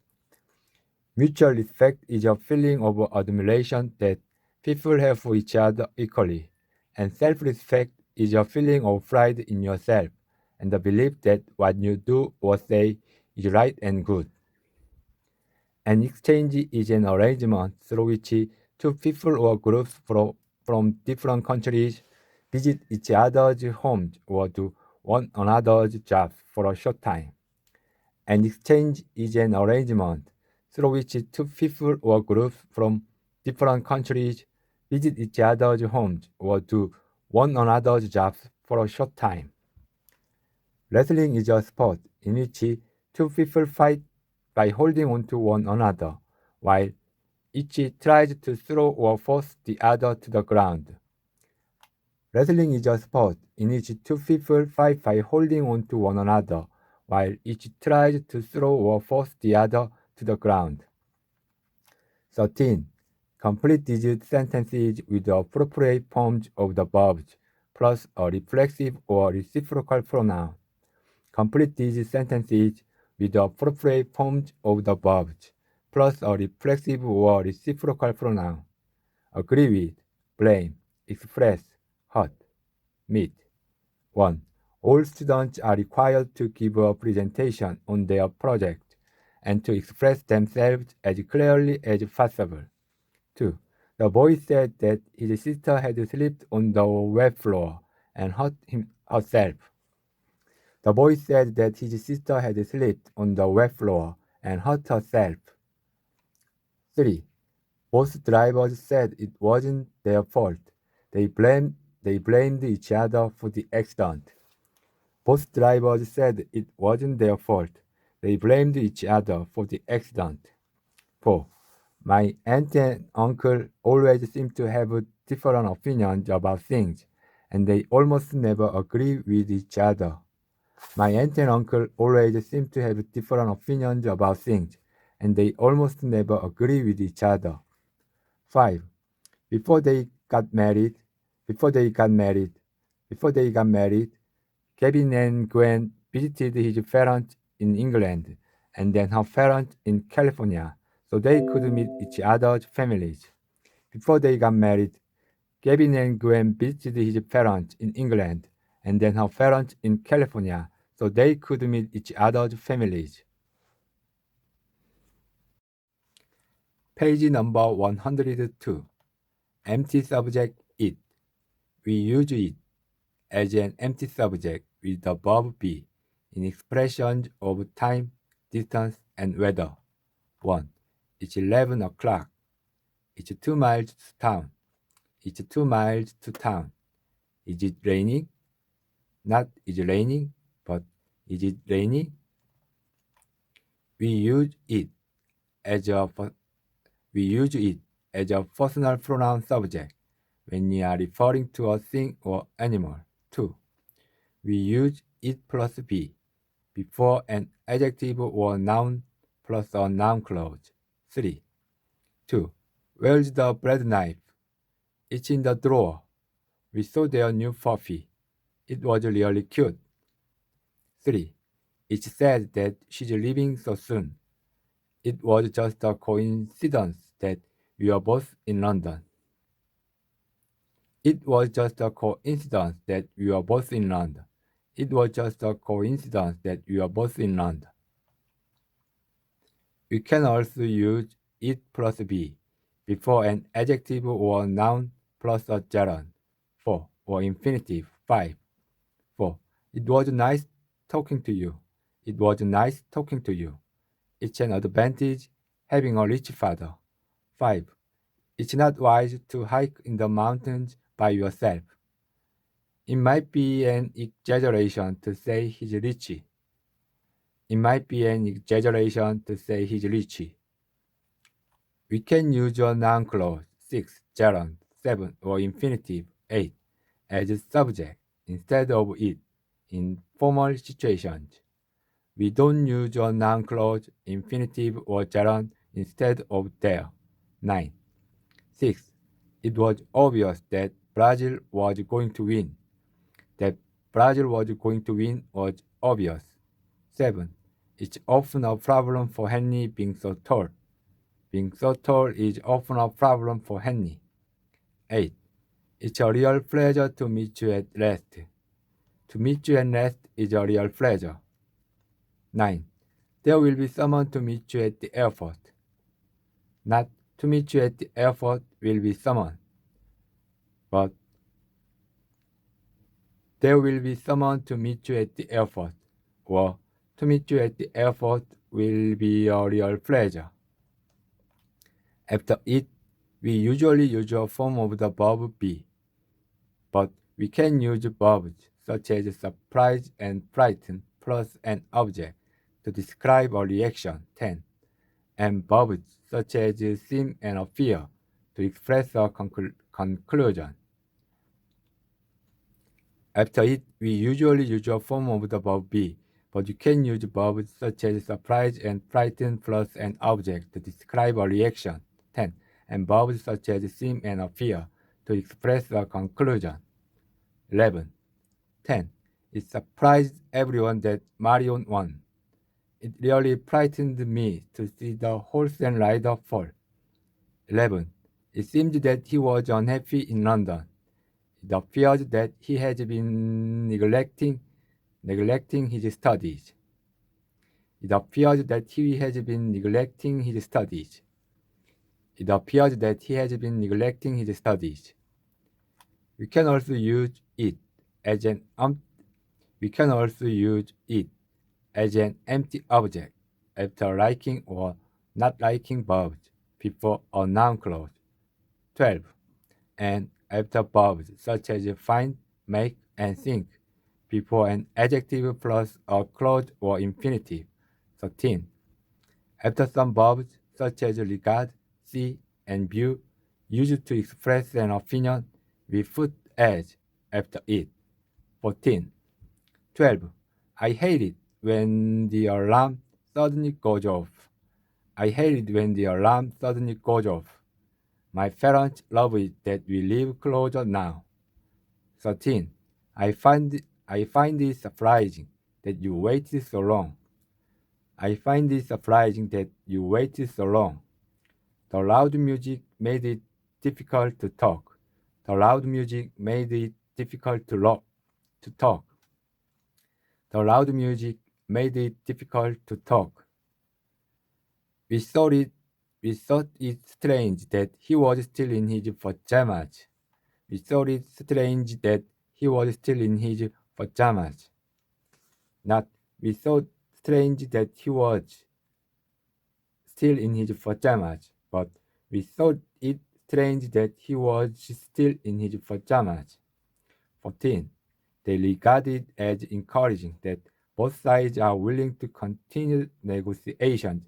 Mutual respect is a feeling of admiration that people have for each other equally, and self-respect is a feeling of pride in yourself and the belief that what you do or say is right and good. An exchange is an arrangement through which two people or groups from different countries visit each other's homes or do one another's jobs for a short time. An exchange is an arrangement through which two people or groups from different countries visit each other's homes or do one another's jobs for a short time. Wrestling is a sport in which two people fight by holding on to one another, while each tries to throw or force the other to the ground. Wrestling is a sport in which two people fight by holding on to one another, while each tries to throw or force the other to the ground. 13. Complete these sentences with the appropriate forms of the verbs, plus a reflexive or reciprocal pronoun. Complete these sentences with the appropriate forms of the verbs, plus a reflexive or reciprocal pronoun. Agree with, blame, express, hurt, meet. 1. All students are required to give a presentation on their project and to express themselves as clearly as possible. 2. The boy said that his sister had slipped on the wet floor and hurt herself. The boy said that his sister had slipped on the wet floor and hurt herself. 3. Both drivers said it wasn't their fault. They blamed each other for the accident. Both drivers said it wasn't their fault. They blamed each other for the accident. 4. My aunt and uncle always seem to have different opinions about things, and they almost never agree with each other. My aunt and uncle always seem to have different opinions about things, and they almost never agree with each other. 5. Before they got married, Gavin and Gwen visited his parents in England and then her parents in California so they could meet each other's families. Before they got married, Gavin and Gwen visited his parents in England and then her parents in California so they could meet each other's families. Page number 102. Empty subject it. We use it as an empty subject with the verb be in expressions of time, distance, and weather. 1. It's 11 o'clock. It's 2 miles to town. It's 2 miles to town. Is it raining? Not is it raining, but is it raining? We use it as a personal pronoun subject when we are referring to a thing or animal. 2. We use it plus be before an adjective or noun plus a noun clause. 3. 2. Where's the bread knife? It's in the drawer. We saw their new puppy. It was really cute. 3. It's said that she's leaving so soon. It was just a coincidence that we are both in London. It was just a coincidence that we are both in London. It was just a coincidence that we are both in London. We can also use it plus be before an adjective or noun plus a gerund. 4. Or infinitive. 5. 4. It was nice talking to you. It was nice talking to you. It's an advantage having a rich father. 5. It's not wise to hike in the mountains by yourself. It might be an exaggeration to say he's rich. It might be an exaggeration to say he's rich. We can use a noun clause 6, gerund 7, or infinitive 8 as a subject instead of it in formal situations. We don't use a noun clause, infinitive, or gerund instead of there. 9. 6. It was obvious that Brazil was going to win. That Brazil was going to win was obvious. 7. It's often a problem for Henry being so tall. Being so tall is often a problem for Henry. 8. It's a real pleasure to meet you at last. To meet you at last is a real pleasure. 9. There will be someone to meet you at the airport. Not to meet you at the airport will be someone, but there will be someone to meet you at the airport, or to meet you at the airport will be a real pleasure. After it, we usually use a form of the verb be, but we can use verbs such as surprise and frighten plus an object to describe a reaction. 10. And verbs such as seem and appear to express a conclusion. After it, we usually use a form of the verb be, but you can use verbs such as surprise and frighten plus an object to describe a reaction. 10. And verbs such as seem and appear to express a conclusion. 11. 10. It surprised everyone that Marion won. It really frightened me to see the horse and rider fall. 11. It seemed that he was unhappy in London. It appears that he has been neglecting his studies. It appears that he has been neglecting his studies. It appears that he has been neglecting his studies. We can also use it as an empty object after liking or not liking verbs before a noun clause. 12. And after verbs such as find, make, and think before an adjective plus a clause or infinitive. 13. After some verbs such as regard, see, and view used to express an opinion, we put as after it. 14. 12. I hate it when the alarm suddenly goes off. I hate it when the alarm suddenly goes off. My parents love it that we live closer now. 13. I find it surprising that you waited so long. I find it surprising that you waited so long. The loud music made it difficult to talk. The loud music made it difficult to talk. The loud music made it difficult to talk. We thought it strange that he was still in his pajamas. We thought it strange that he was still in his pajamas. Not, we thought strange that he was still in his pajamas, but we thought it strange that he was still in his pajamas. 14. They regard it as encouraging that both sides are willing to continue negotiations.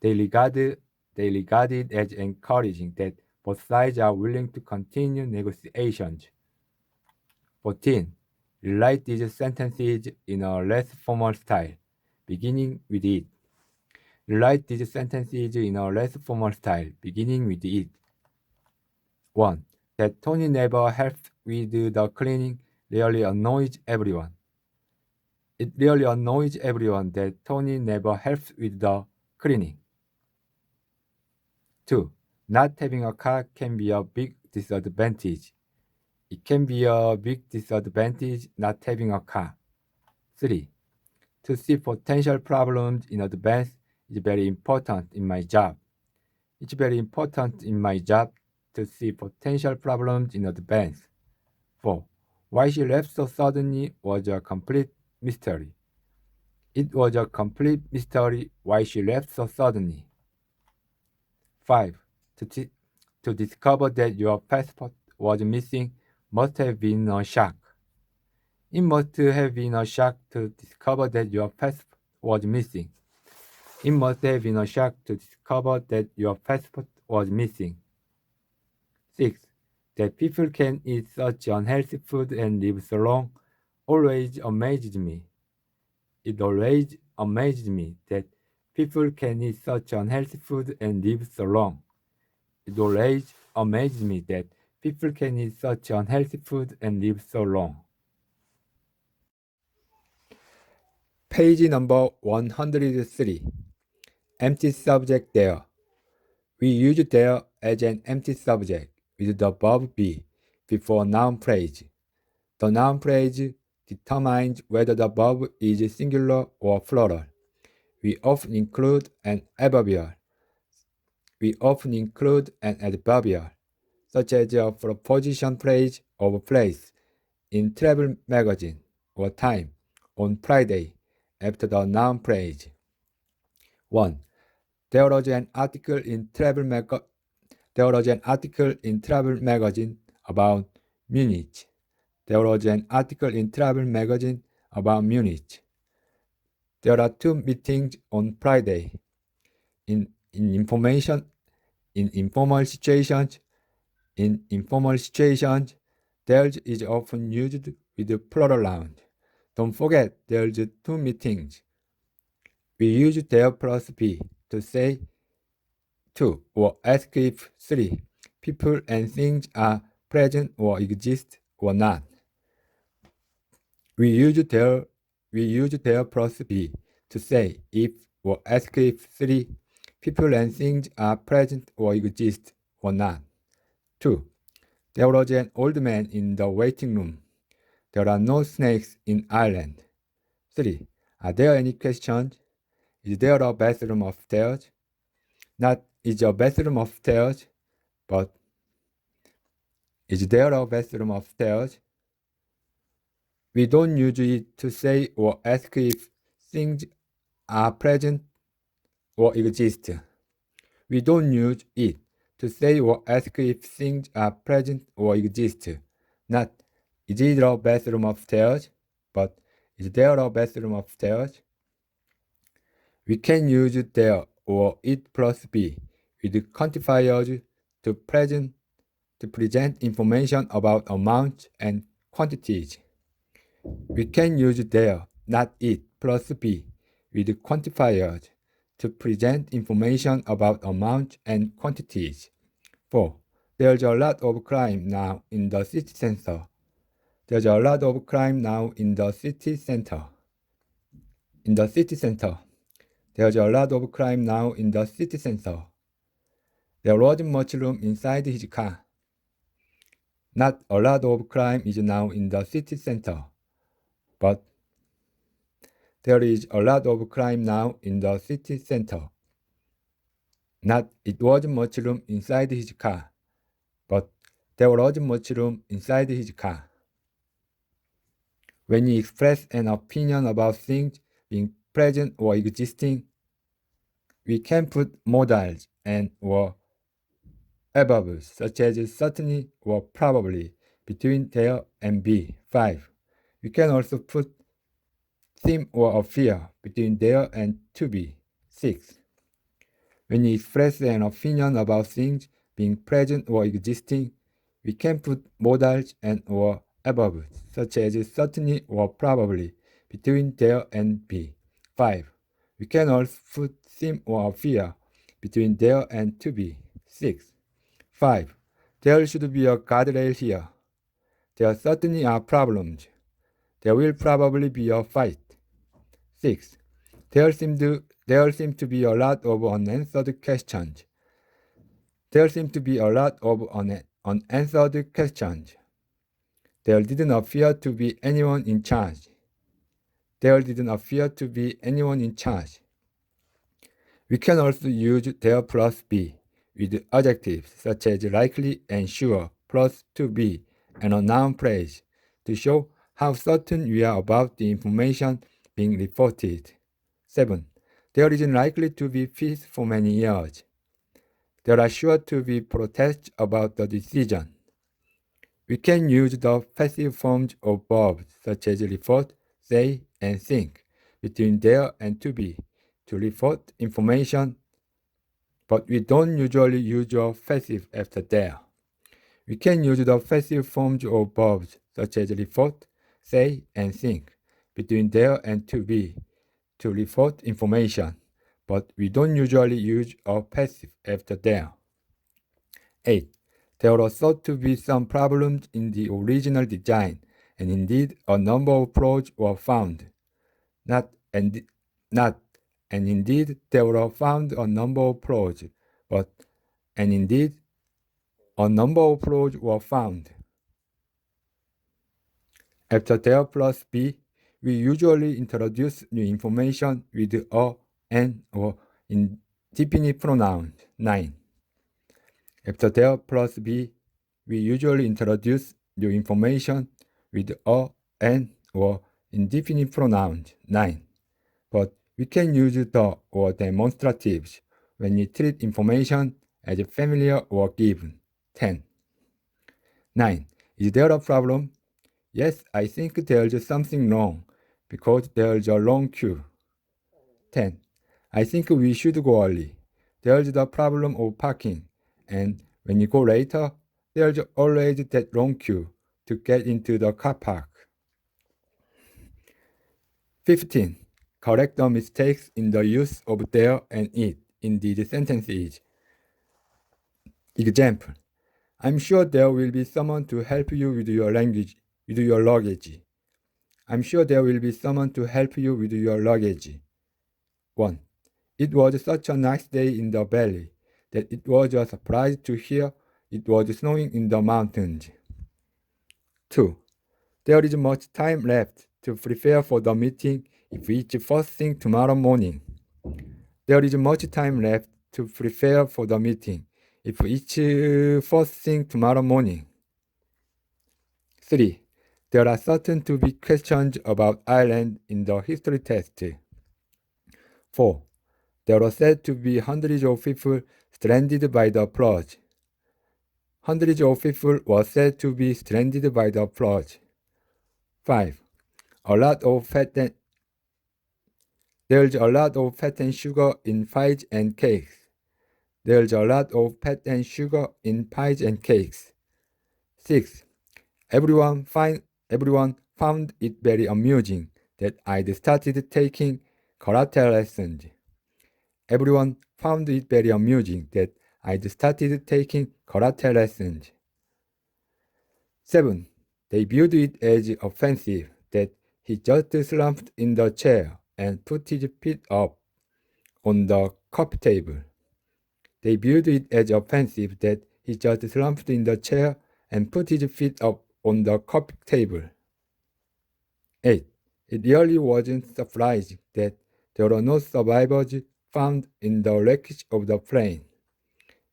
They regard it as encouraging that both sides are willing to continue negotiations. 14. Rewrite these sentences in a less formal style, beginning with it. Rewrite these sentences in a less formal style, beginning with it. 1. That Tony never helped with the cleaning really annoys everyone. It really annoys everyone that Tony never helps with the cleaning. 2. Not having a car can be a big disadvantage. It can be a big disadvantage not having a car. 3. To see potential problems in advance is very important in my job. It's very important in my job to see potential problems in advance. 4. Why she left so suddenly was a complete mystery. It was a complete mystery why she left so suddenly. 5. To discover that your passport was missing must have been a shock. It must have been a shock to discover that your passport was missing. It must have been a shock to discover that your passport was missing. 6. That people can eat such unhealthy food and live so long always amazed me. It always amazed me that people can eat such unhealthy food and live so long. It always amazed me that people can eat such unhealthy food and live so long. Page number 103. Empty subject there. We use there as an empty subject with the verb be before noun phrase. The noun phrase determines whether the verb is singular or plural. We often include an adverbial. Such as a preposition phrase of place, in travel magazine, or time, on Friday, after the noun phrase. 1. There was an article in travel magazine about Munich. There was an article in travel magazine about Munich. There are 2 meetings on Friday. In informal situations, there is often used with the plural noun. Don't forget there's 2 meetings. We use there plus be to say 2 or ask if 3 people and things are present or exist or not. We use there plus be to say if or ask if 3 people and things are present or exist or not. 2. There was an old man in the waiting room. There are no snakes in Ireland. 3. Are there any questions? Is there a bathroom upstairs? Not is a bathroom upstairs, but is there a bathroom upstairs? We don't use it to say or ask if things are present or exist. We don't use it to say or ask if things are present or exist. Not, is there a bathroom upstairs? But, is there a bathroom upstairs? We can use there or it plus be with quantifiers to present information about amounts and quantities. We can use there, not it, plus be with quantifiers to present information about amount and quantities. 4. There's a lot of crime now in the city center. There's a lot of crime now in the city center. In the city center. There's a lot of crime now in the city center. There wasn't much room inside his car. Not a lot of crime is now in the city center, but there is a lot of crime now in the city center. Not it wasn't much room inside his car, but there wasn't much room inside his car. When you express an opinion about things being present or existing, we can put modals and or adverbs such as certainly or probably between there and be. 5. We can also put seem or appear between there and to be. 6. When you express an opinion about things being present or existing, we can put modals and or adverbs such as certainly or probably between there and be. 5. We can also put seem or appear between there and to be. 6. 5. There should be a guardrail here. There certainly are problems. There will probably be a fight. 6. There seem to be a lot of unanswered questions. There seem to be a lot of unanswered questions. There didn't appear to be anyone in charge. There didn't appear to be anyone in charge. We can also use there plus be with adjectives such as likely and sure plus to be and a noun phrase to show how certain we are about the information being reported. 7. There isn't likely to be peace for many years. There are sure to be protests about the decision. We can use the passive forms of verbs such as report, say, and think between there and to be to report information, but we don't usually use a passive after there. We can use the passive forms of verbs such as report, say, and think between there and to be to report information, but we don't usually use a passive after there. 8. There are thought to be some problems in the original design, and indeed a number of flaws were found. And indeed there were found a number of flaws, and indeed a number of flaws were found. After there plus be, we usually introduce new information with a, an, or indefinite pronouns. 9. After there plus be, we usually introduce new information with a, an, or indefinite pronouns. 9. But we can use the or demonstratives when we treat information as familiar or given. 10. 9. Is there a problem? Yes, I think there's something wrong because there's a long queue. 10. I think we should go early. There's the problem of parking, and when you go later, there's always that long queue to get into the car park. 15. Correct the mistakes in the use of there and it in these sentences. Example. I'm sure there will be someone to help you with your luggage. I'm sure there will be someone to help you with your luggage. 1. It was such a nice day in the valley that it was a surprise to hear it was snowing in the mountains. 2. There is much time left to prepare for the meeting if it's first thing tomorrow morning. There is much time left to prepare for the meeting if it's first thing tomorrow morning. 3. There are certain to be questions about Ireland in the history test. 4. There are said to be hundreds of people stranded by the flood. Hundreds of people were said to be stranded by the flood. 5. There's a lot of fat and sugar in pies and cakes. There's a lot of fat and sugar in pies and cakes. 6. Everyone found it very amusing that I'd started taking karate lessons. Everyone found it very amusing that I'd started taking karate lessons. 7. They viewed it as offensive that he just slumped in the chair and put his feet up on the coffee table. They viewed it as offensive that he just slumped in the chair and put his feet up on the coffee table. 8. It really wasn't surprising that there were no survivors found in the wreckage of the plane.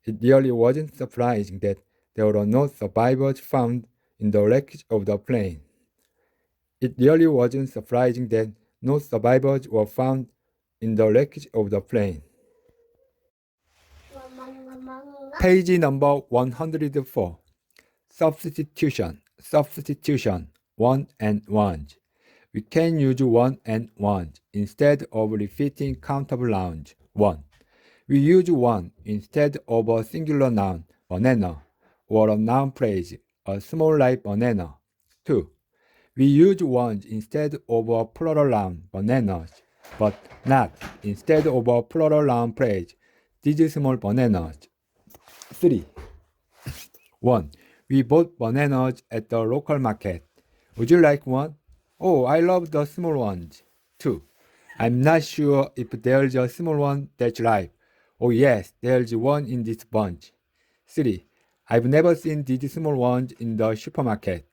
It really wasn't surprising that there were no survivors found in the wreckage of the plane. It really wasn't surprising that no survivors were found in the wreckage of the plane. Page number 104. Substitution. 1 and 1. We can use 1 and 1 instead of repeating countable nouns. 1. We use 1 instead of a singular noun, banana, or a noun phrase, a small like banana. 2. We use 1 instead of a plural noun, bananas, but not instead of a plural noun phrase, these small bananas. 3. 1. We bought bananas at the local market. Would you like one? Oh, I love the small ones. 2. I'm not sure if there's a small one that's ripe. Oh yes, there's one in this bunch. 3. I've never seen these small ones in the supermarket.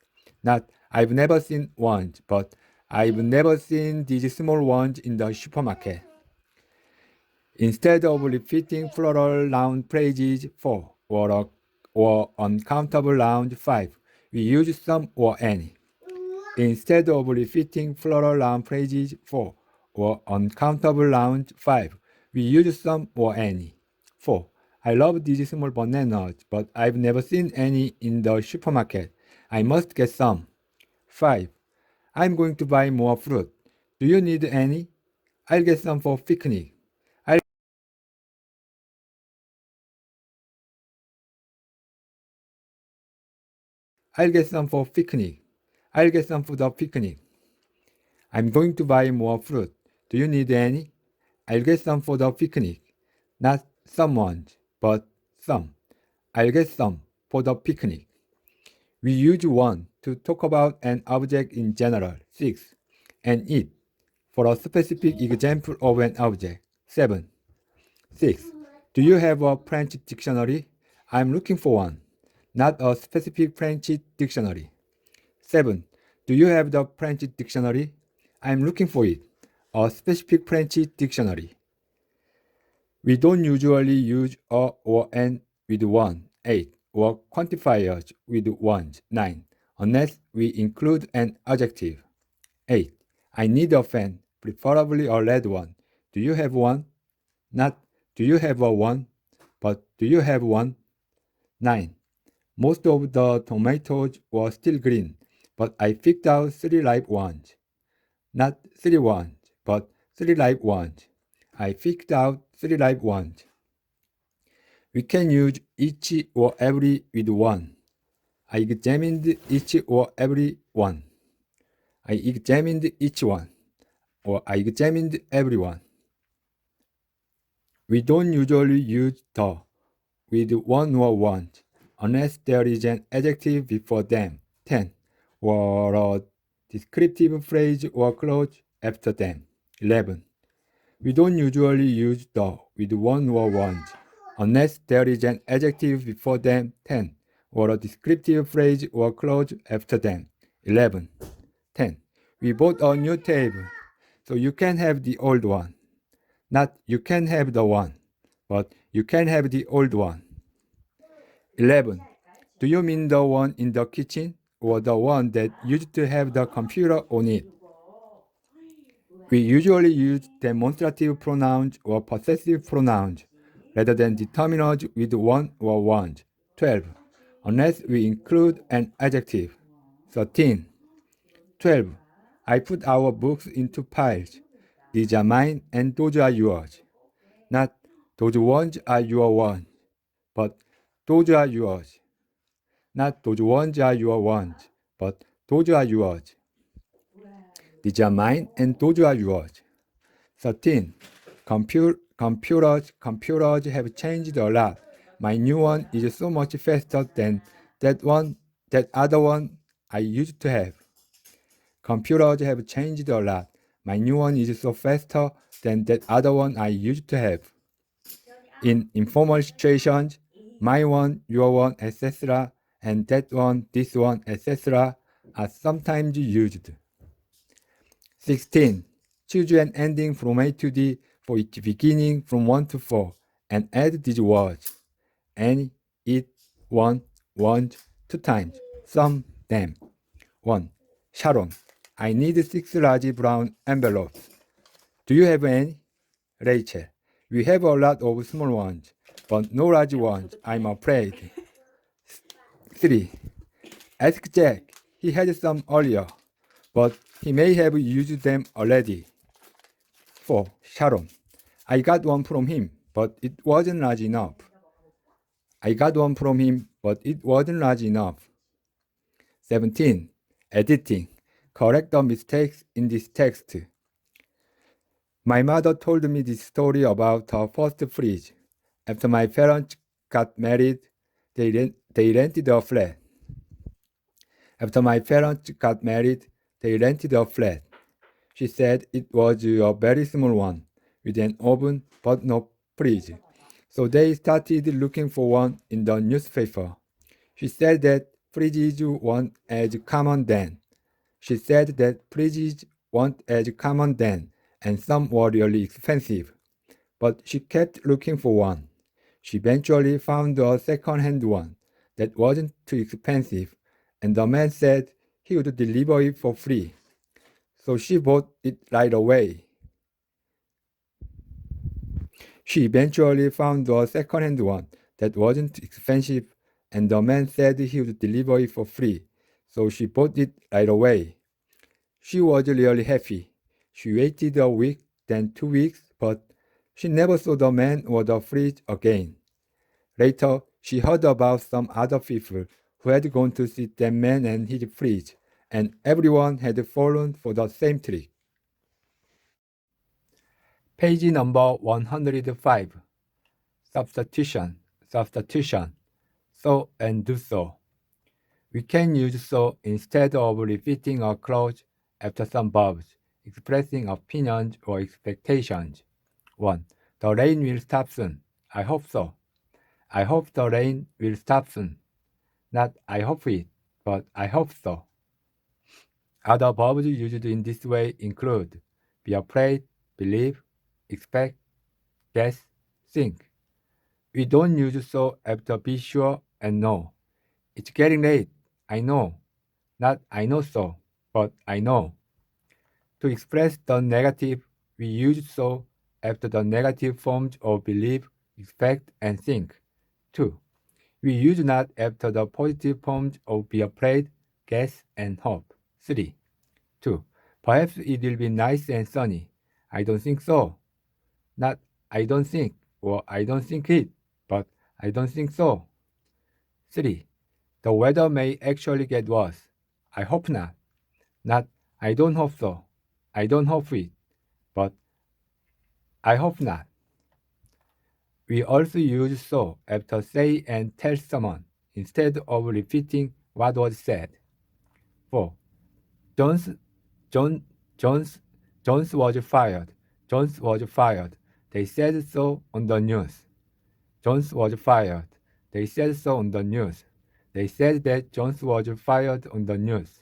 Not I've never seen ones, but I've never seen these small ones in the supermarket. Instead of repeating plural noun phrases 4 or uncountable nouns 5, we use some or any. Instead of repeating plural noun phrases 4 or uncountable nouns 5, we use some or any. 4. I love these small bananas, but I've never seen any in the supermarket. I must get some. 5. I'm going to buy more fruit. Do you need any? I'll get some for picnic. I'll get some for picnic. I'll get some for the picnic. I'm going to buy more fruit. Do you need any? I'll get some for the picnic. Not someone, but some. I'll get some for the picnic. We use 1 to talk about an object in general. 6. And it for a specific example of an object. 7. 6. Do you have a French dictionary? I'm looking for one. Not a specific French dictionary. 7. Do you have the French dictionary? I'm looking for it. A specific French dictionary. We don't usually use a or an with 1, 8, or quantifiers with 1, 9, unless we include an adjective. 8. I need a fan, preferably a red one. Do you have one? Not, do you have a one? But do you have one? 9. Most of the tomatoes were still green, but I picked out 3 ripe ones. Not 3 ones, but 3 ripe ones. I picked out 3 ripe ones. We can use each or every with 1. I examined each or every one. I examined each one, or I examined everyone. We don't usually use the with 1 or 1 unless there is an adjective before them, 10, or a descriptive phrase or clause after them, 11. We don't usually use the with 1 or 1 unless there is an adjective before them, 10, or a descriptive phrase or clause after them, 11. 10. We bought a new table, so you can have the old one. Not you can have the one, but you can have the old one. 11. Do you mean the one in the kitchen or the one that used to have the computer on it? We usually use demonstrative pronouns or possessive pronouns rather than determiners with 1 or 1. 12. Unless we include an adjective. 13. 12. I put our books into piles. These are mine and those are yours. Not those ones are your ones, but those are yours. Not those ones are your ones, but those are yours. These are mine and those are yours. 13. Computers have changed a lot. My new one is so much faster than that other one I used to have. Computers have changed a lot. My new one is so faster than that other one I used to have. In informal situations, my one, your one, etc., and that one, this one, etc., are sometimes used. 16. Choose an ending from A to D for each beginning from 1 to 4 and add these words. Any, it, one, want, 2 times. Sum them. 1. Sharon, I need 6 large brown envelopes. Do you have any? Rachel, we have a lot of small ones, but no large ones, I'm afraid. 3. Ask Jack. He had some earlier, but he may have used them already. 4. Sharon, I got one from him, but it wasn't large enough. I got one from him, but it wasn't large enough. 17. Editing. Correct the mistakes in this text. My mother told me this story about her first fridge. After my parents got married, they rented a flat. After my parents got married, they rented a flat. She said it was a very small one, with an oven but no fridge. So they started looking for one in the newspaper. She said that fridges weren't as common then. And some were really expensive. But she kept looking for one. She eventually found a second-hand one that wasn't too expensive, and the man said he would deliver it for free. So she bought it right away. She eventually found a second-hand one that wasn't expensive, and the man said he would deliver it for free. So she bought it right away. She was really happy. She waited a week, then 2 weeks, but she never saw the man or the fridge again. Later, she heard about some other people who had gone to see that man and his fridge, and everyone had fallen for the same trick. Page number 105. Substitution. So and do so. We can use so instead of repeating a clause after some verbs, expressing opinions or expectations. 1. The rain will stop soon. I hope so. I hope the rain will stop soon. Not I hope it, but I hope so. Other verbs used in this way include be afraid, believe, expect, guess, think. We don't use so after be sure and know. It's getting late. I know. Not I know so, but I know. To express the negative, we use so after the negative forms of believe, expect, and think. 2. We use not after the positive forms of be afraid, guess, and hope. 3. 2. Perhaps it will be nice and sunny. I don't think so. Not I don't think, or I don't think it, but I don't think so. 3. The weather may actually get worse. I hope not. Not I don't hope so. I don't hope it, but I hope not. We also use so after say and tell someone instead of repeating what was said. 4. Jones was fired. Jones was fired. They said so on the news. Jones was fired. They said so on the news. They said that Jones was fired on the news.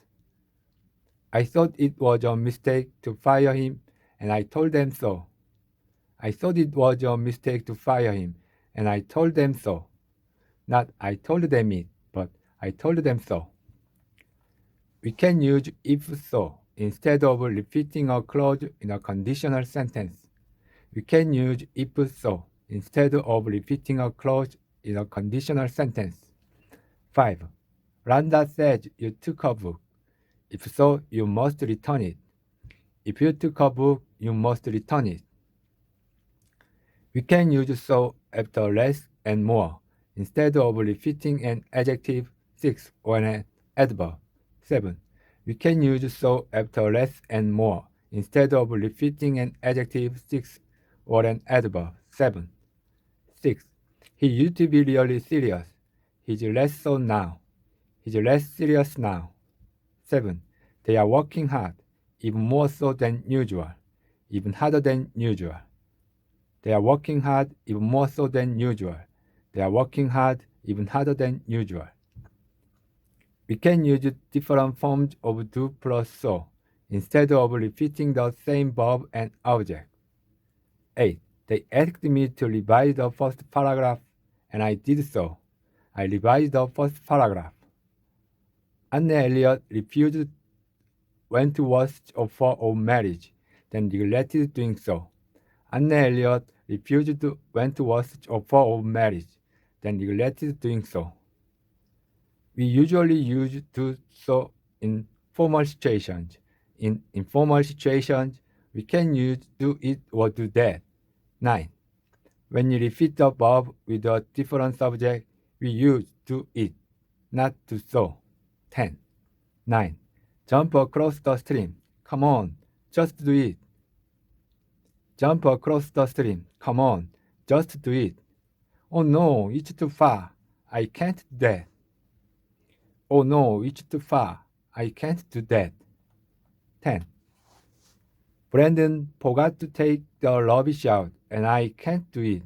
I thought it was a mistake to fire him, and I told them so. I thought it was a mistake to fire him, and I told them so. Not I told them it, but I told them so. We can use if so instead of repeating a clause in a conditional sentence. We can use if so instead of repeating a clause in a conditional sentence. 5. Rhonda says you took her book. If so, you must return it. If you took her book, you must return it. We can use so after less and more instead of repeating an adjective. 6. Or an adverb. 7. We can use so after less and more instead of repeating an adjective. 6. Or an adverb. 7. 6. He used to be really serious. He's less so now. He's less serious now. 7. They are working hard, even more so than usual, even harder than usual. They are working hard, even more so than usual. They are working hard, even harder than usual. We can use different forms of do plus so instead of repeating the same verb and object. 8. They asked me to revise the first paragraph, and I did so. I revised the first paragraph. Anne Elliot refused when to was offer of marriage, then regretted doing so. Anne Elliot refused when to was offer of marriage, then regretted doing so. We usually use do so in formal situations. In informal situations, we can use do it or do that. 9. When you repeat the verb with a different subject, we use do it, not do so. 10. 9. Jump across the stream. Come on, just do it. Jump across the stream. Come on, just do it. Oh no, it's too far. I can't do that. Oh no, it's too far. I can't do that. 10. Brandon forgot to take the rubbish out, and I can't do it.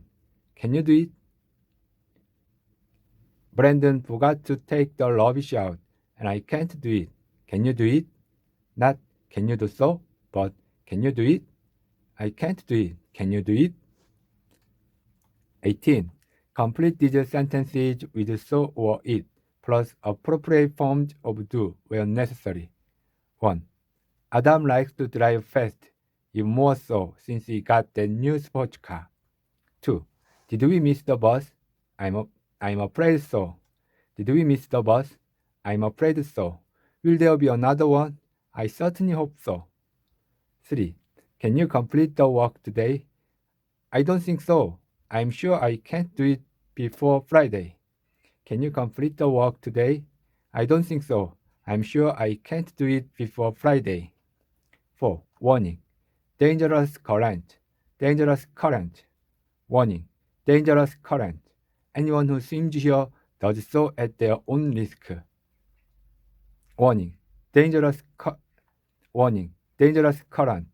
Can you do it? Brandon forgot to take the rubbish out, and I can't do it. Can you do it? Not can you do so, but can you do it? I can't do it. Can you do it? 18. Complete these sentences with so or it, plus appropriate forms of do where necessary. 1. Adam likes to drive fast, even more so since he got that new sports car. 2. Did we miss the bus? I'm afraid so. Did we miss the bus? I'm afraid so. Will there be another one? I certainly hope so. 3. Can you complete the work today? I don't think so. I'm sure I can't do it before Friday. Can you complete the work today? I don't think so. I'm sure I can't do it before Friday. 4. Warning. Dangerous current. Dangerous current. Warning. Dangerous current. Anyone who swims here does so at their own risk. Warning. Warning. Dangerous current.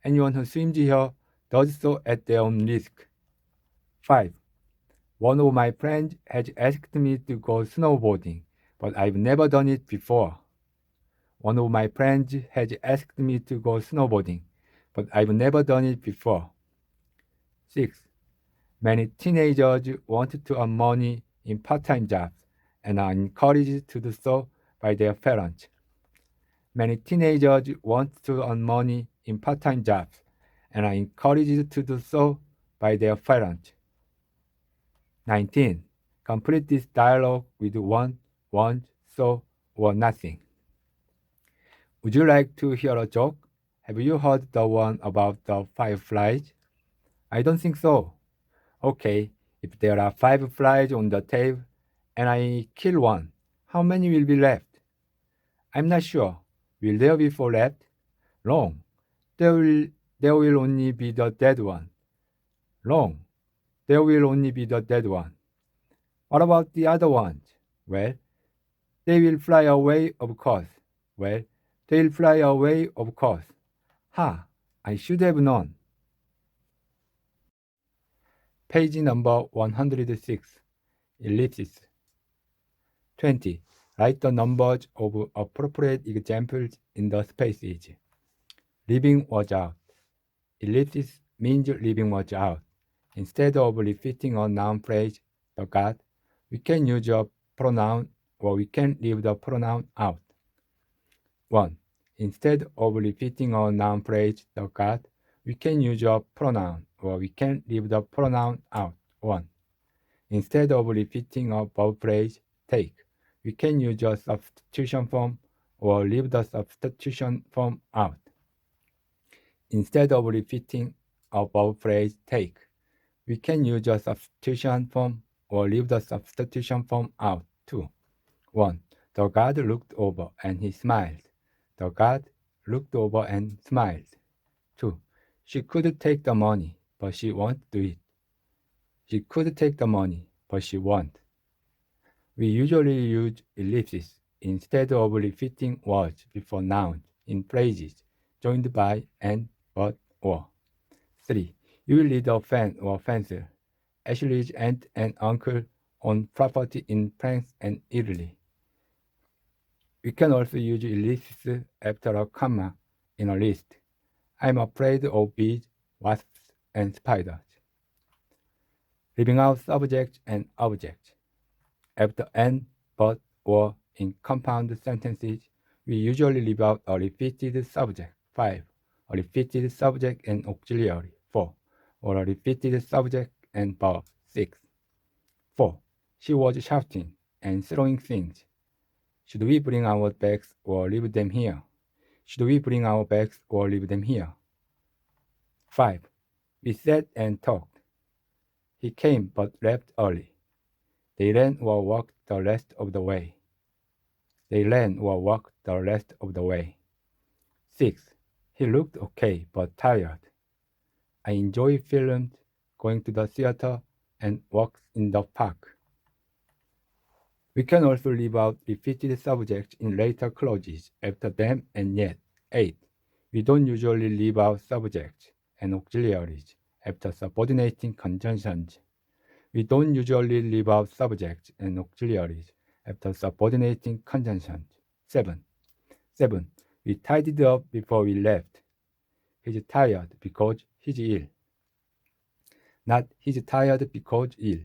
Anyone who swims here does so at their own risk. 5. One of my friends has asked me to go snowboarding, but I've never done it before. One of my friends has asked me to go snowboarding, but I've never done it before. 6. Many teenagers want to earn money in part-time jobs and are encouraged to do so by their parents. Many teenagers want to earn money in part-time jobs and are encouraged to do so by their parents. 19. Complete this dialogue with one, want, so, or nothing. Would you like to hear a joke? Have you heard the one about the 5 flies? I don't think so. Okay, if there are 5 flies on the table and I kill one, how many will be left? I'm not sure. Will there be 4 left? Wrong. There will only be the dead one. Wrong. There will only be the dead one. What about the other ones? Well, they will fly away, of course. Well, they'll fly away, of course. Ha! I should have known. Page number 106. Ellipsis. 20. Write the numbers of appropriate examples in the spaces. Living was out. Ellipsis means living was out. Instead of repeating a noun phrase, the God, we can use a pronoun or we can leave the pronoun out. 1. Instead of repeating a noun phrase, the God, we can use a pronoun or we can leave the pronoun out. 1. Instead of repeating a verb phrase, take, we can use a substitution form or leave the substitution form out. Instead of repeating a verb phrase, take, we can use a substitution form or leave the substitution form out. 2. 1. The God looked over and he smiled. The God looked over and smiled. 2. She could take the money, but she won't do it. She could take the money, but she won't. We usually use ellipses instead of repeating words before nouns in phrases joined by and, but, or. 3. You will need a fan or fencer. Ashley's aunt and uncle own property in France and Italy. We can also use ellipses after a comma in a list. I'm afraid of bees, wasps, and spiders. Leaving out subject and object. After and, but, or in compound sentences, we usually leave out a repeated subject. 5. A repeated subject and auxiliary. 4. Or a repeated subject and verb. 6. 4. She was shouting and throwing things. Should we bring our bags or leave them here? Should we bring our bags or leave them here? 5. We sat and talked. He came but left early. They ran or walked the rest of the way. They ran or walked the rest of the way. 6. He looked okay but tired. I enjoy films, going to the theater, and walks in the park. We can also leave out repeated subjects in later clauses after them and yet. 8. We don't usually leave out subjects and auxiliaries after subordinating conjunctions. We don't usually leave out subjects and auxiliaries after subordinating conjunctions. 7. 7. We tidied up before we left. He's tired because he's ill. Not he's tired because ill,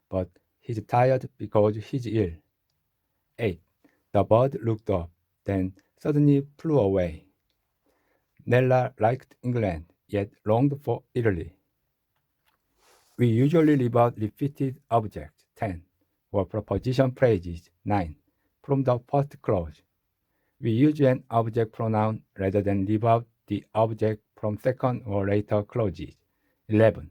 but he's tired because he's ill. 8. The bird looked up, then suddenly flew away. Nella liked England, yet longed for Italy. We usually leave out repeated objects. 10. Or preposition phrases. 9. From the first clause. We use an object pronoun rather than leave out the object from second or later clauses. 11.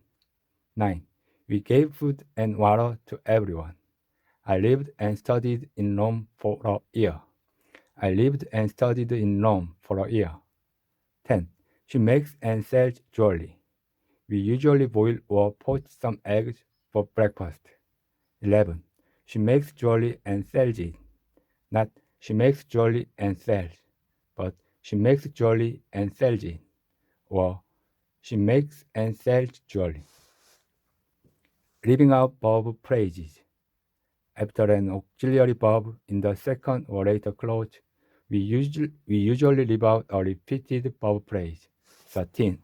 9. We gave food and water to everyone. I lived and studied in Rome for a year. I lived and studied in Rome for a year. 10. She makes and sells jewelry. We usually boil or poach some eggs for breakfast. 11. She makes jewelry and sells it. Not she makes jewelry and sells, but she makes jewelry and sells it. Or she makes and sells jewelry. Leaving out verb phrases. After an auxiliary verb in the second or later clause, we usually leave out a repeated verb phrase. 13.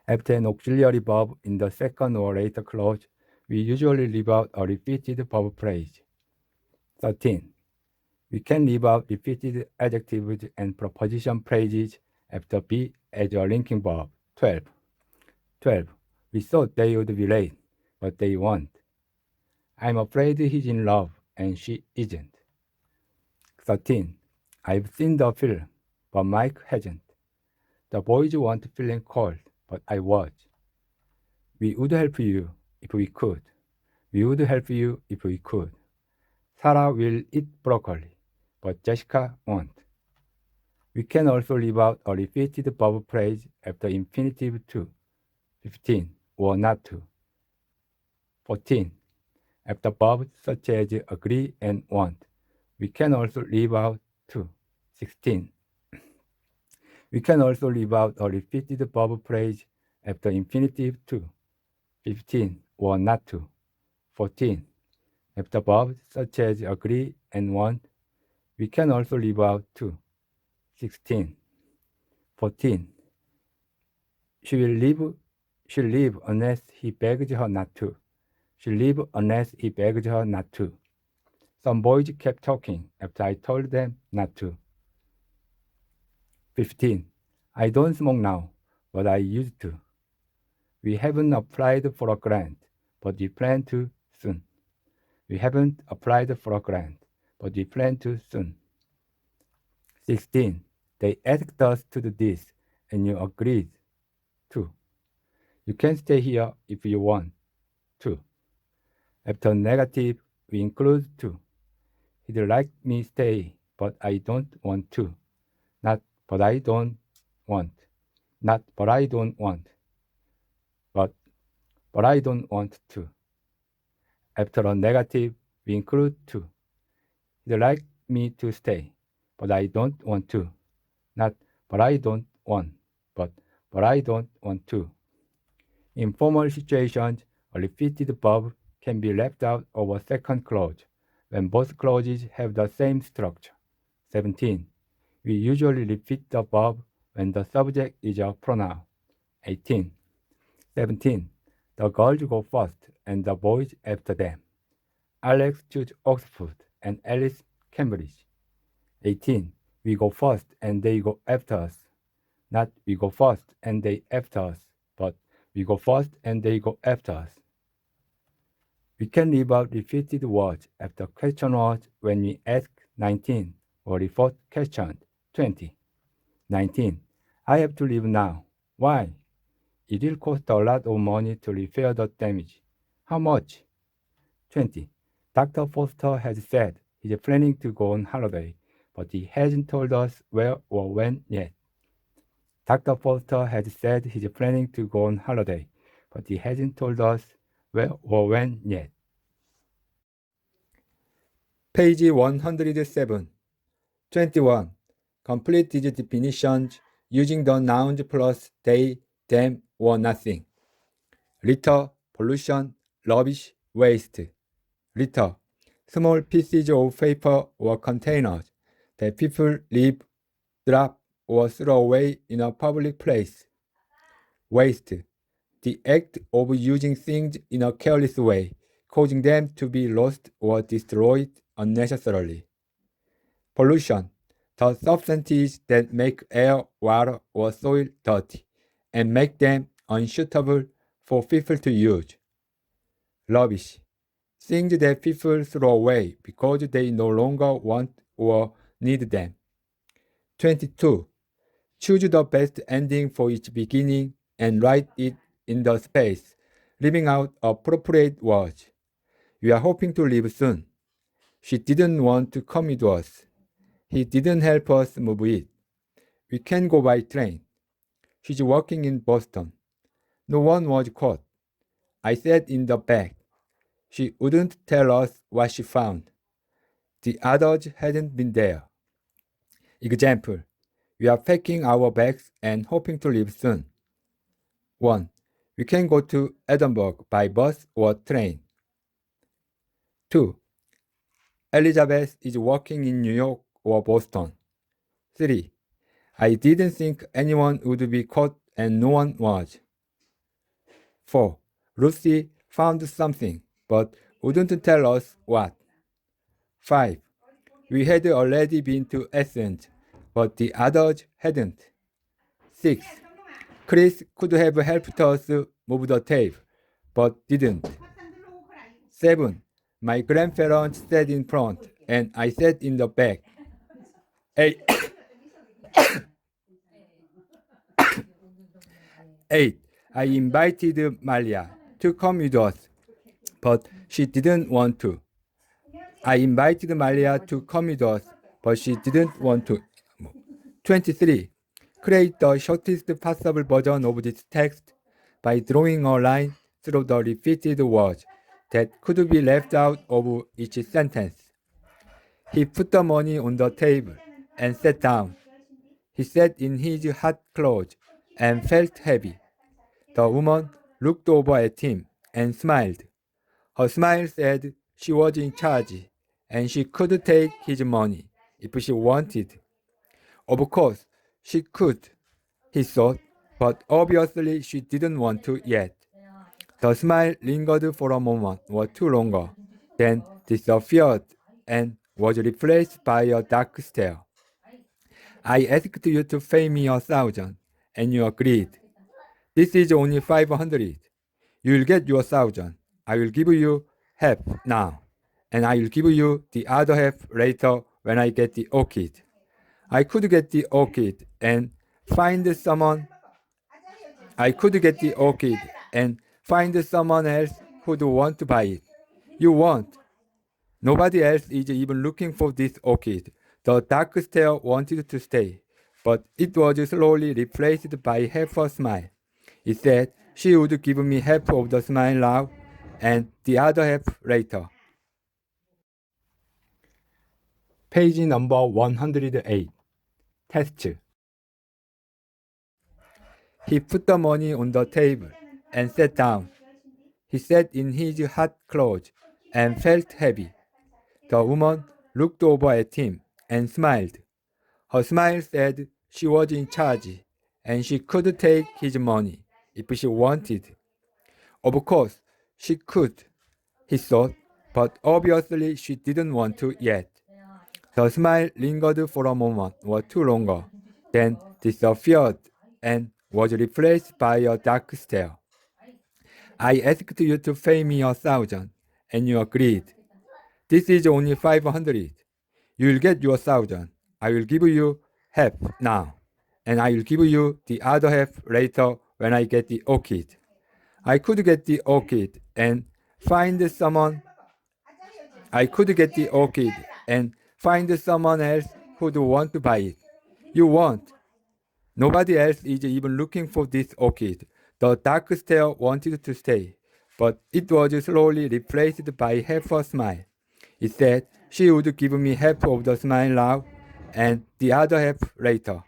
After an auxiliary verb in the second or later clause, we usually leave out a repeated verb phrase. 13. We can leave out repeated adjectives and preposition phrases after be as a linking verb. 12. 12. We thought they would be late, but they won't. I'm afraid he's in love, and she isn't. 13. I've seen the film, but Mike hasn't. The boys weren't feeling cold, but I was. We would help you if we could. We would help you if we could. Sarah will eat broccoli, but Jessica won't. We can also leave out a repeated verb phrase after infinitive to. 15. Or not to. 14. After verbs such as agree and want, we can also leave out to. 16. We can also leave out a repeated verb phrase after infinitive to. 15. Or not to. 14. After verbs such as agree and want, we can also leave out to. 16. 14. She'll leave unless he begs her not to. She'll leave unless he begs her not to. Some boys kept talking after I told them not to. 15. I don't smoke now, but I used to. We haven't applied for a grant, but we plan to soon. We haven't applied for a grant, but we plan to soon. 16. They asked us to do this, and you agreed to. You can stay here if you want to. After negative, we include to. He'd like me stay, but I don't want to. Not, but I don't want. Not, but I don't want. But but I don't want to. After a negative, we include to. He'd like me to stay, but I don't want to. Not, but I don't want, but I don't want to. In formal situations, a repeated verb can be left out of a second clause when both clauses have the same structure. 17. We usually repeat the verb when the subject is a pronoun. 18. 17. The girls go first and the boys after them. Alex chose Oxford and Alice Cambridge. 18. We go first and they go after us. Not we go first and they after us, but we go first and they go after us. We can leave out repeated words after question words when we ask 19 or refer question 20. 19. I have to leave now. Why? It will cost a lot of money to repair the damage. How much? 20. Dr. Foster has said he's planning to go on holiday, but he hasn't told us where or when yet. Dr. Foster has said he's planning to go on holiday, but he hasn't told us where or when yet. Page 107. 21. Complete these definitions using the nouns plus they, them, or nothing. Litter, pollution, rubbish, waste. Litter. Small pieces of paper or containers that people leave, drop, or throw away in a public place. Waste. The act of using things in a careless way, causing them to be lost or destroyed unnecessarily. Pollution. The substances that make air, water, or soil dirty and make them unsuitable for people to use. Rubbish. Things that people throw away because they no longer want or need them. 22. Choose the best ending for each beginning and write it in the space, leaving out appropriate words. We are hoping to leave soon. She didn't want to come with us. He didn't help us move it. We can go by train. She's working in Boston. No one was caught. I sat in the back. She wouldn't tell us what she found. The others hadn't been there. Example. We are packing our bags and hoping to leave soon. 1. We can go to Edinburgh by bus or train. 2. Elizabeth is working in New York or Boston. 3. I didn't think anyone would be caught and no one was. 4. Lucy found something but wouldn't tell us what. 5. We had already been to Athens, but the others hadn't. 6. Chris could have helped us move the tape, but didn't. 7. My grandparents sat in front, and I sat in the back. 8. 8. I invited Malia to come with us, but she didn't want to. I invited Malia to come with us, but she didn't want to. 23. Create the shortest possible version of this text by drawing a line through the repeated words that could be left out of each sentence. He put the money on the table and sat down. He sat in his hot clothes and felt heavy. The woman looked over at him and smiled. Her smile said she was in charge and she could take his money if she wanted. Of course, she could, he thought, but obviously she didn't want to yet. The smile lingered for a moment or two longer, then disappeared and was replaced by a dark stare. I asked you to pay me 1,000, and you agreed. This is only 500. You will get your 1,000. I will give you half now, and I will give you the other half later when I get the orchid. I could get the orchid and find someone else who'd want to buy it. You won't. Nobody else is even looking for this orchid. The dark stare wanted to stay, but it was slowly replaced by half a smile. It said, she would give me half of the smile now and the other half later. Page number 108. Test. He put the money on the table and sat down. He sat in his hot clothes and felt heavy. The woman looked over at him and smiled. Her smile said she was in charge and she could take his money if she wanted. Of course, she could, he thought, but obviously she didn't want to yet. The smile lingered for a moment or two longer, then disappeared and was replaced by a dark stare. I asked you to pay me 1,000, and you agreed. This is only 500. You'll get your 1,000. I will give you half now, and I will give you the other half later when I get the orchid. I could get the orchid and find someone. I could get the orchid and find someone else who'd want to buy it. You won't. Nobody else is even looking for this orchid. The dark stare wanted to stay, but it was slowly replaced by half a smile. It said she would give me half of the smile now and the other half later.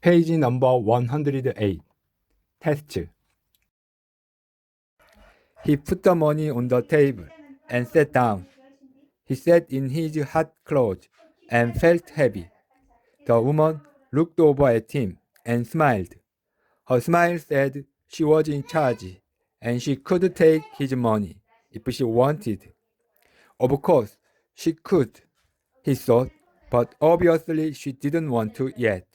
Page number 108. Test. He put the money on the table and sat down. He sat in his hot clothes and felt heavy. The woman looked over at him and smiled. Her smile said she was in charge and she could take his money if she wanted. Of course, she could, he thought, but obviously she didn't want to yet.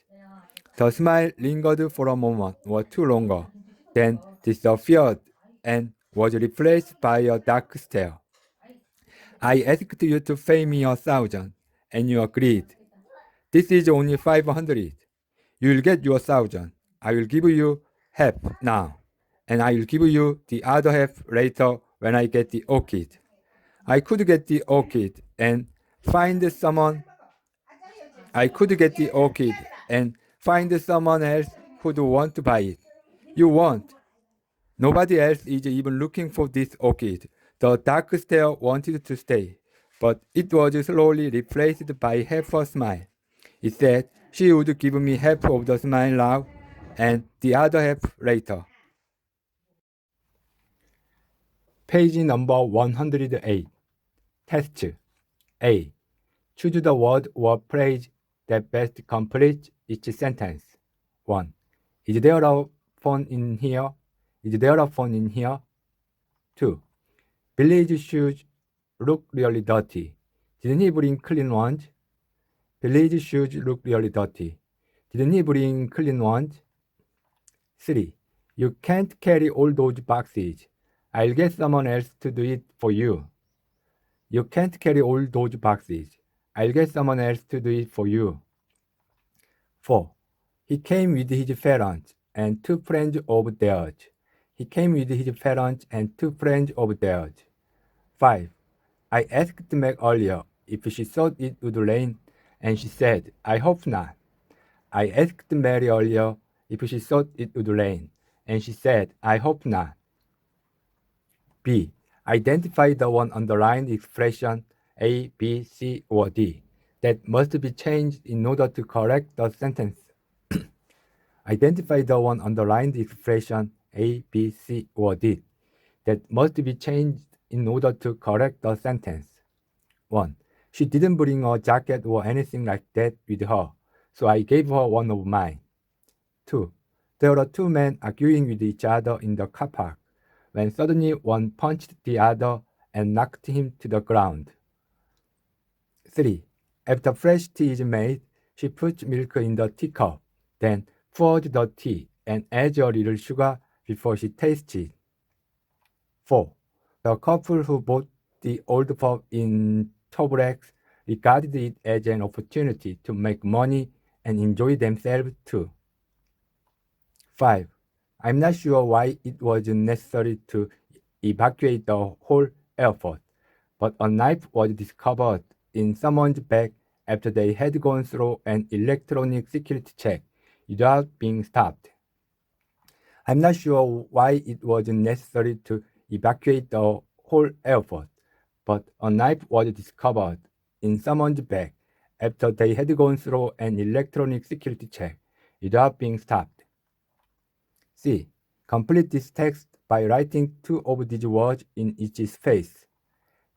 The smile lingered for a moment or two longer, then disappeared and was replaced by a dark stare. I asked you to pay me 1,000, and you agreed. This is only 500. You'll get your 1,000. I will give you half now, and I will give you the other half later when I get the orchid. I could get the orchid and find someone. I could get the orchid and find someone else who'd want to buy it. You won't. Nobody else is even looking for this orchid. The dark stare wanted to stay, but it was slowly replaced by half a smile. It said she would give me half of the smile now and the other half later. Page number 108. Test. A. Choose the word or phrase that best completes each sentence. 1. Is there a phone in here? Is there a phone in here? 2. Billy's shoes look really dirty. Didn't he bring clean ones? Billy's shoes look really dirty. Didn't he bring clean ones? 3. You can't carry all those boxes. I'll get someone else to do it for you. You can't carry all those boxes. I'll get someone else to do it for you. 4. He came with his parents and two friends of theirs. He came with his parents and two friends of theirs. 5. I asked Meg earlier if she thought it would rain, and she said, I hope not. I asked Mary earlier if she thought it would rain, and she said, I hope not. B. Identify the one underlined expression A, B, C, or D that must be changed in order to correct the sentence. Identify the one underlined expression A, B, C, or D that must be changed in order to correct the sentence. 1. She didn't bring a jacket or anything like that with her, so I gave her one of mine. 2. There were two men arguing with each other in the car park, when suddenly one punched the other and knocked him to the ground. 3. After fresh tea is made, she puts milk in the teacup, then pours the tea and adds a little sugar before she tastes it. 4. The couple who bought the old pub in Tobruk regarded it as an opportunity to make money and enjoy themselves too. 5. I'm not sure why it was necessary to evacuate the whole airport, but a knife was discovered in someone's bag after they had gone through an electronic security check without being stopped. I'm not sure why it was necessary to evacuate the whole airport, but a knife was discovered in someone's bag after they had gone through an electronic security check without being stopped. C. Complete this text by writing two of these words in each space.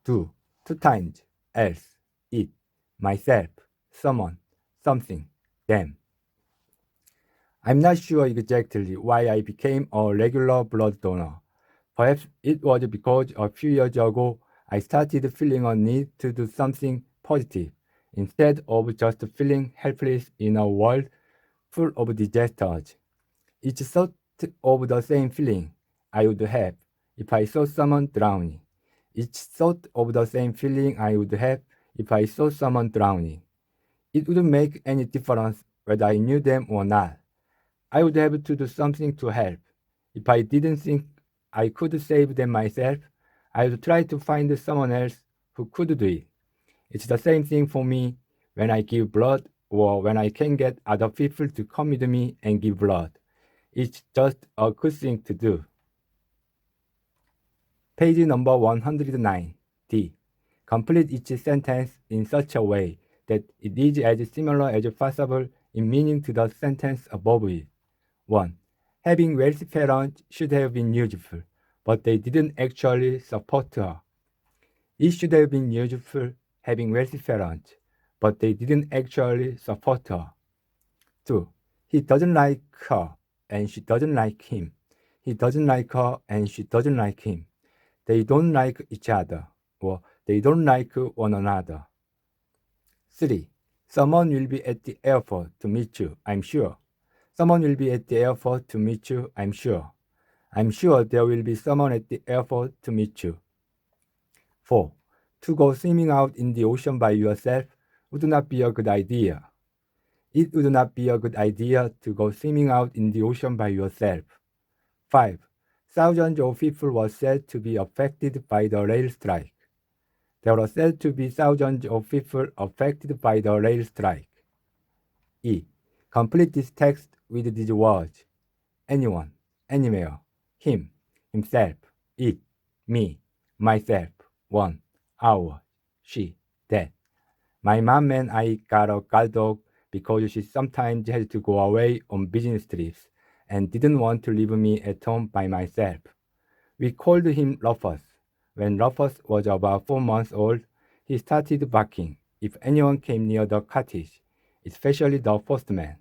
Do, two times, else, it, myself, someone, something, them. I'm not sure exactly why I became a regular blood donor. Perhaps it was because a few years ago I started feeling a need to do something positive instead of just feeling helpless in a world full of disasters. It's sort of the same feeling I would have if I saw someone drowning. It's sort of the same feeling I would have if I saw someone drowning. It wouldn't make any difference whether I knew them or not. I would have to do something to help. If I didn't think I could save them myself, I would try to find someone else who could do it. It's the same thing for me when I give blood or when I can get other people to come with me and give blood. It's just a good thing to do. Page number 109. D. Complete each sentence in such a way that it is as similar as possible in meaning to the sentence above it. 1. Having wealthy parents should have been useful, but they didn't actually support her. It should have been useful having wealthy parents, but they didn't actually support her. 2. He doesn't like her, and she doesn't like him. He doesn't like her, and she doesn't like him. They don't like each other, or they don't like one another. 3. Someone will be at the airport to meet you, I'm sure. Someone will be at the airport to meet you, I'm sure. I'm sure there will be someone at the airport to meet you. 4. To go swimming out in the ocean by yourself would not be a good idea. It would not be a good idea to go swimming out in the ocean by yourself. 5. Thousands of people were said to be affected by the rail strike. There were said to be thousands of people affected by the rail strike. E. Complete this text with these words. Anyone, anywhere, him, himself, it, me, myself, one, our, she, that. My mom and I got a guard dog because she sometimes had to go away on business trips and didn't want to leave me at home by myself. We called him Rufus. When Rufus was about 4 months old, he started barking if anyone came near the cottage, especially the postman.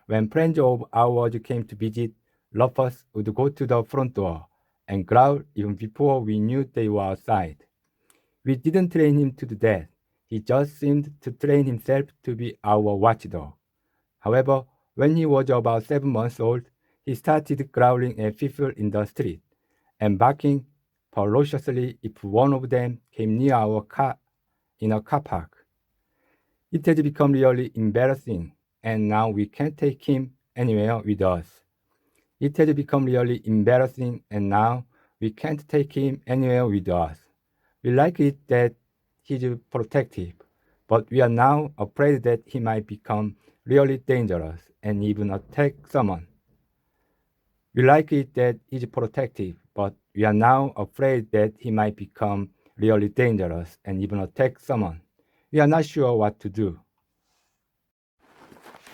When friends of ours came to visit, Rufus would go to the front door and growl even before we knew they were outside. We didn't train him to do that. He just seemed to train himself to be our watchdog. However, when he was about 7 months old, he started growling at people in the street and barking ferociously if one of them came near our car in a car park. It has become really embarrassing, and now we can't take him anywhere with us. It has become really embarrassing, and now we can't take him anywhere with us. We like it that he's protective, but we are now afraid that he might become really dangerous and even attack someone. We like it that he's protective, but we are now afraid that he might become really dangerous and even attack someone. We are not sure what to do.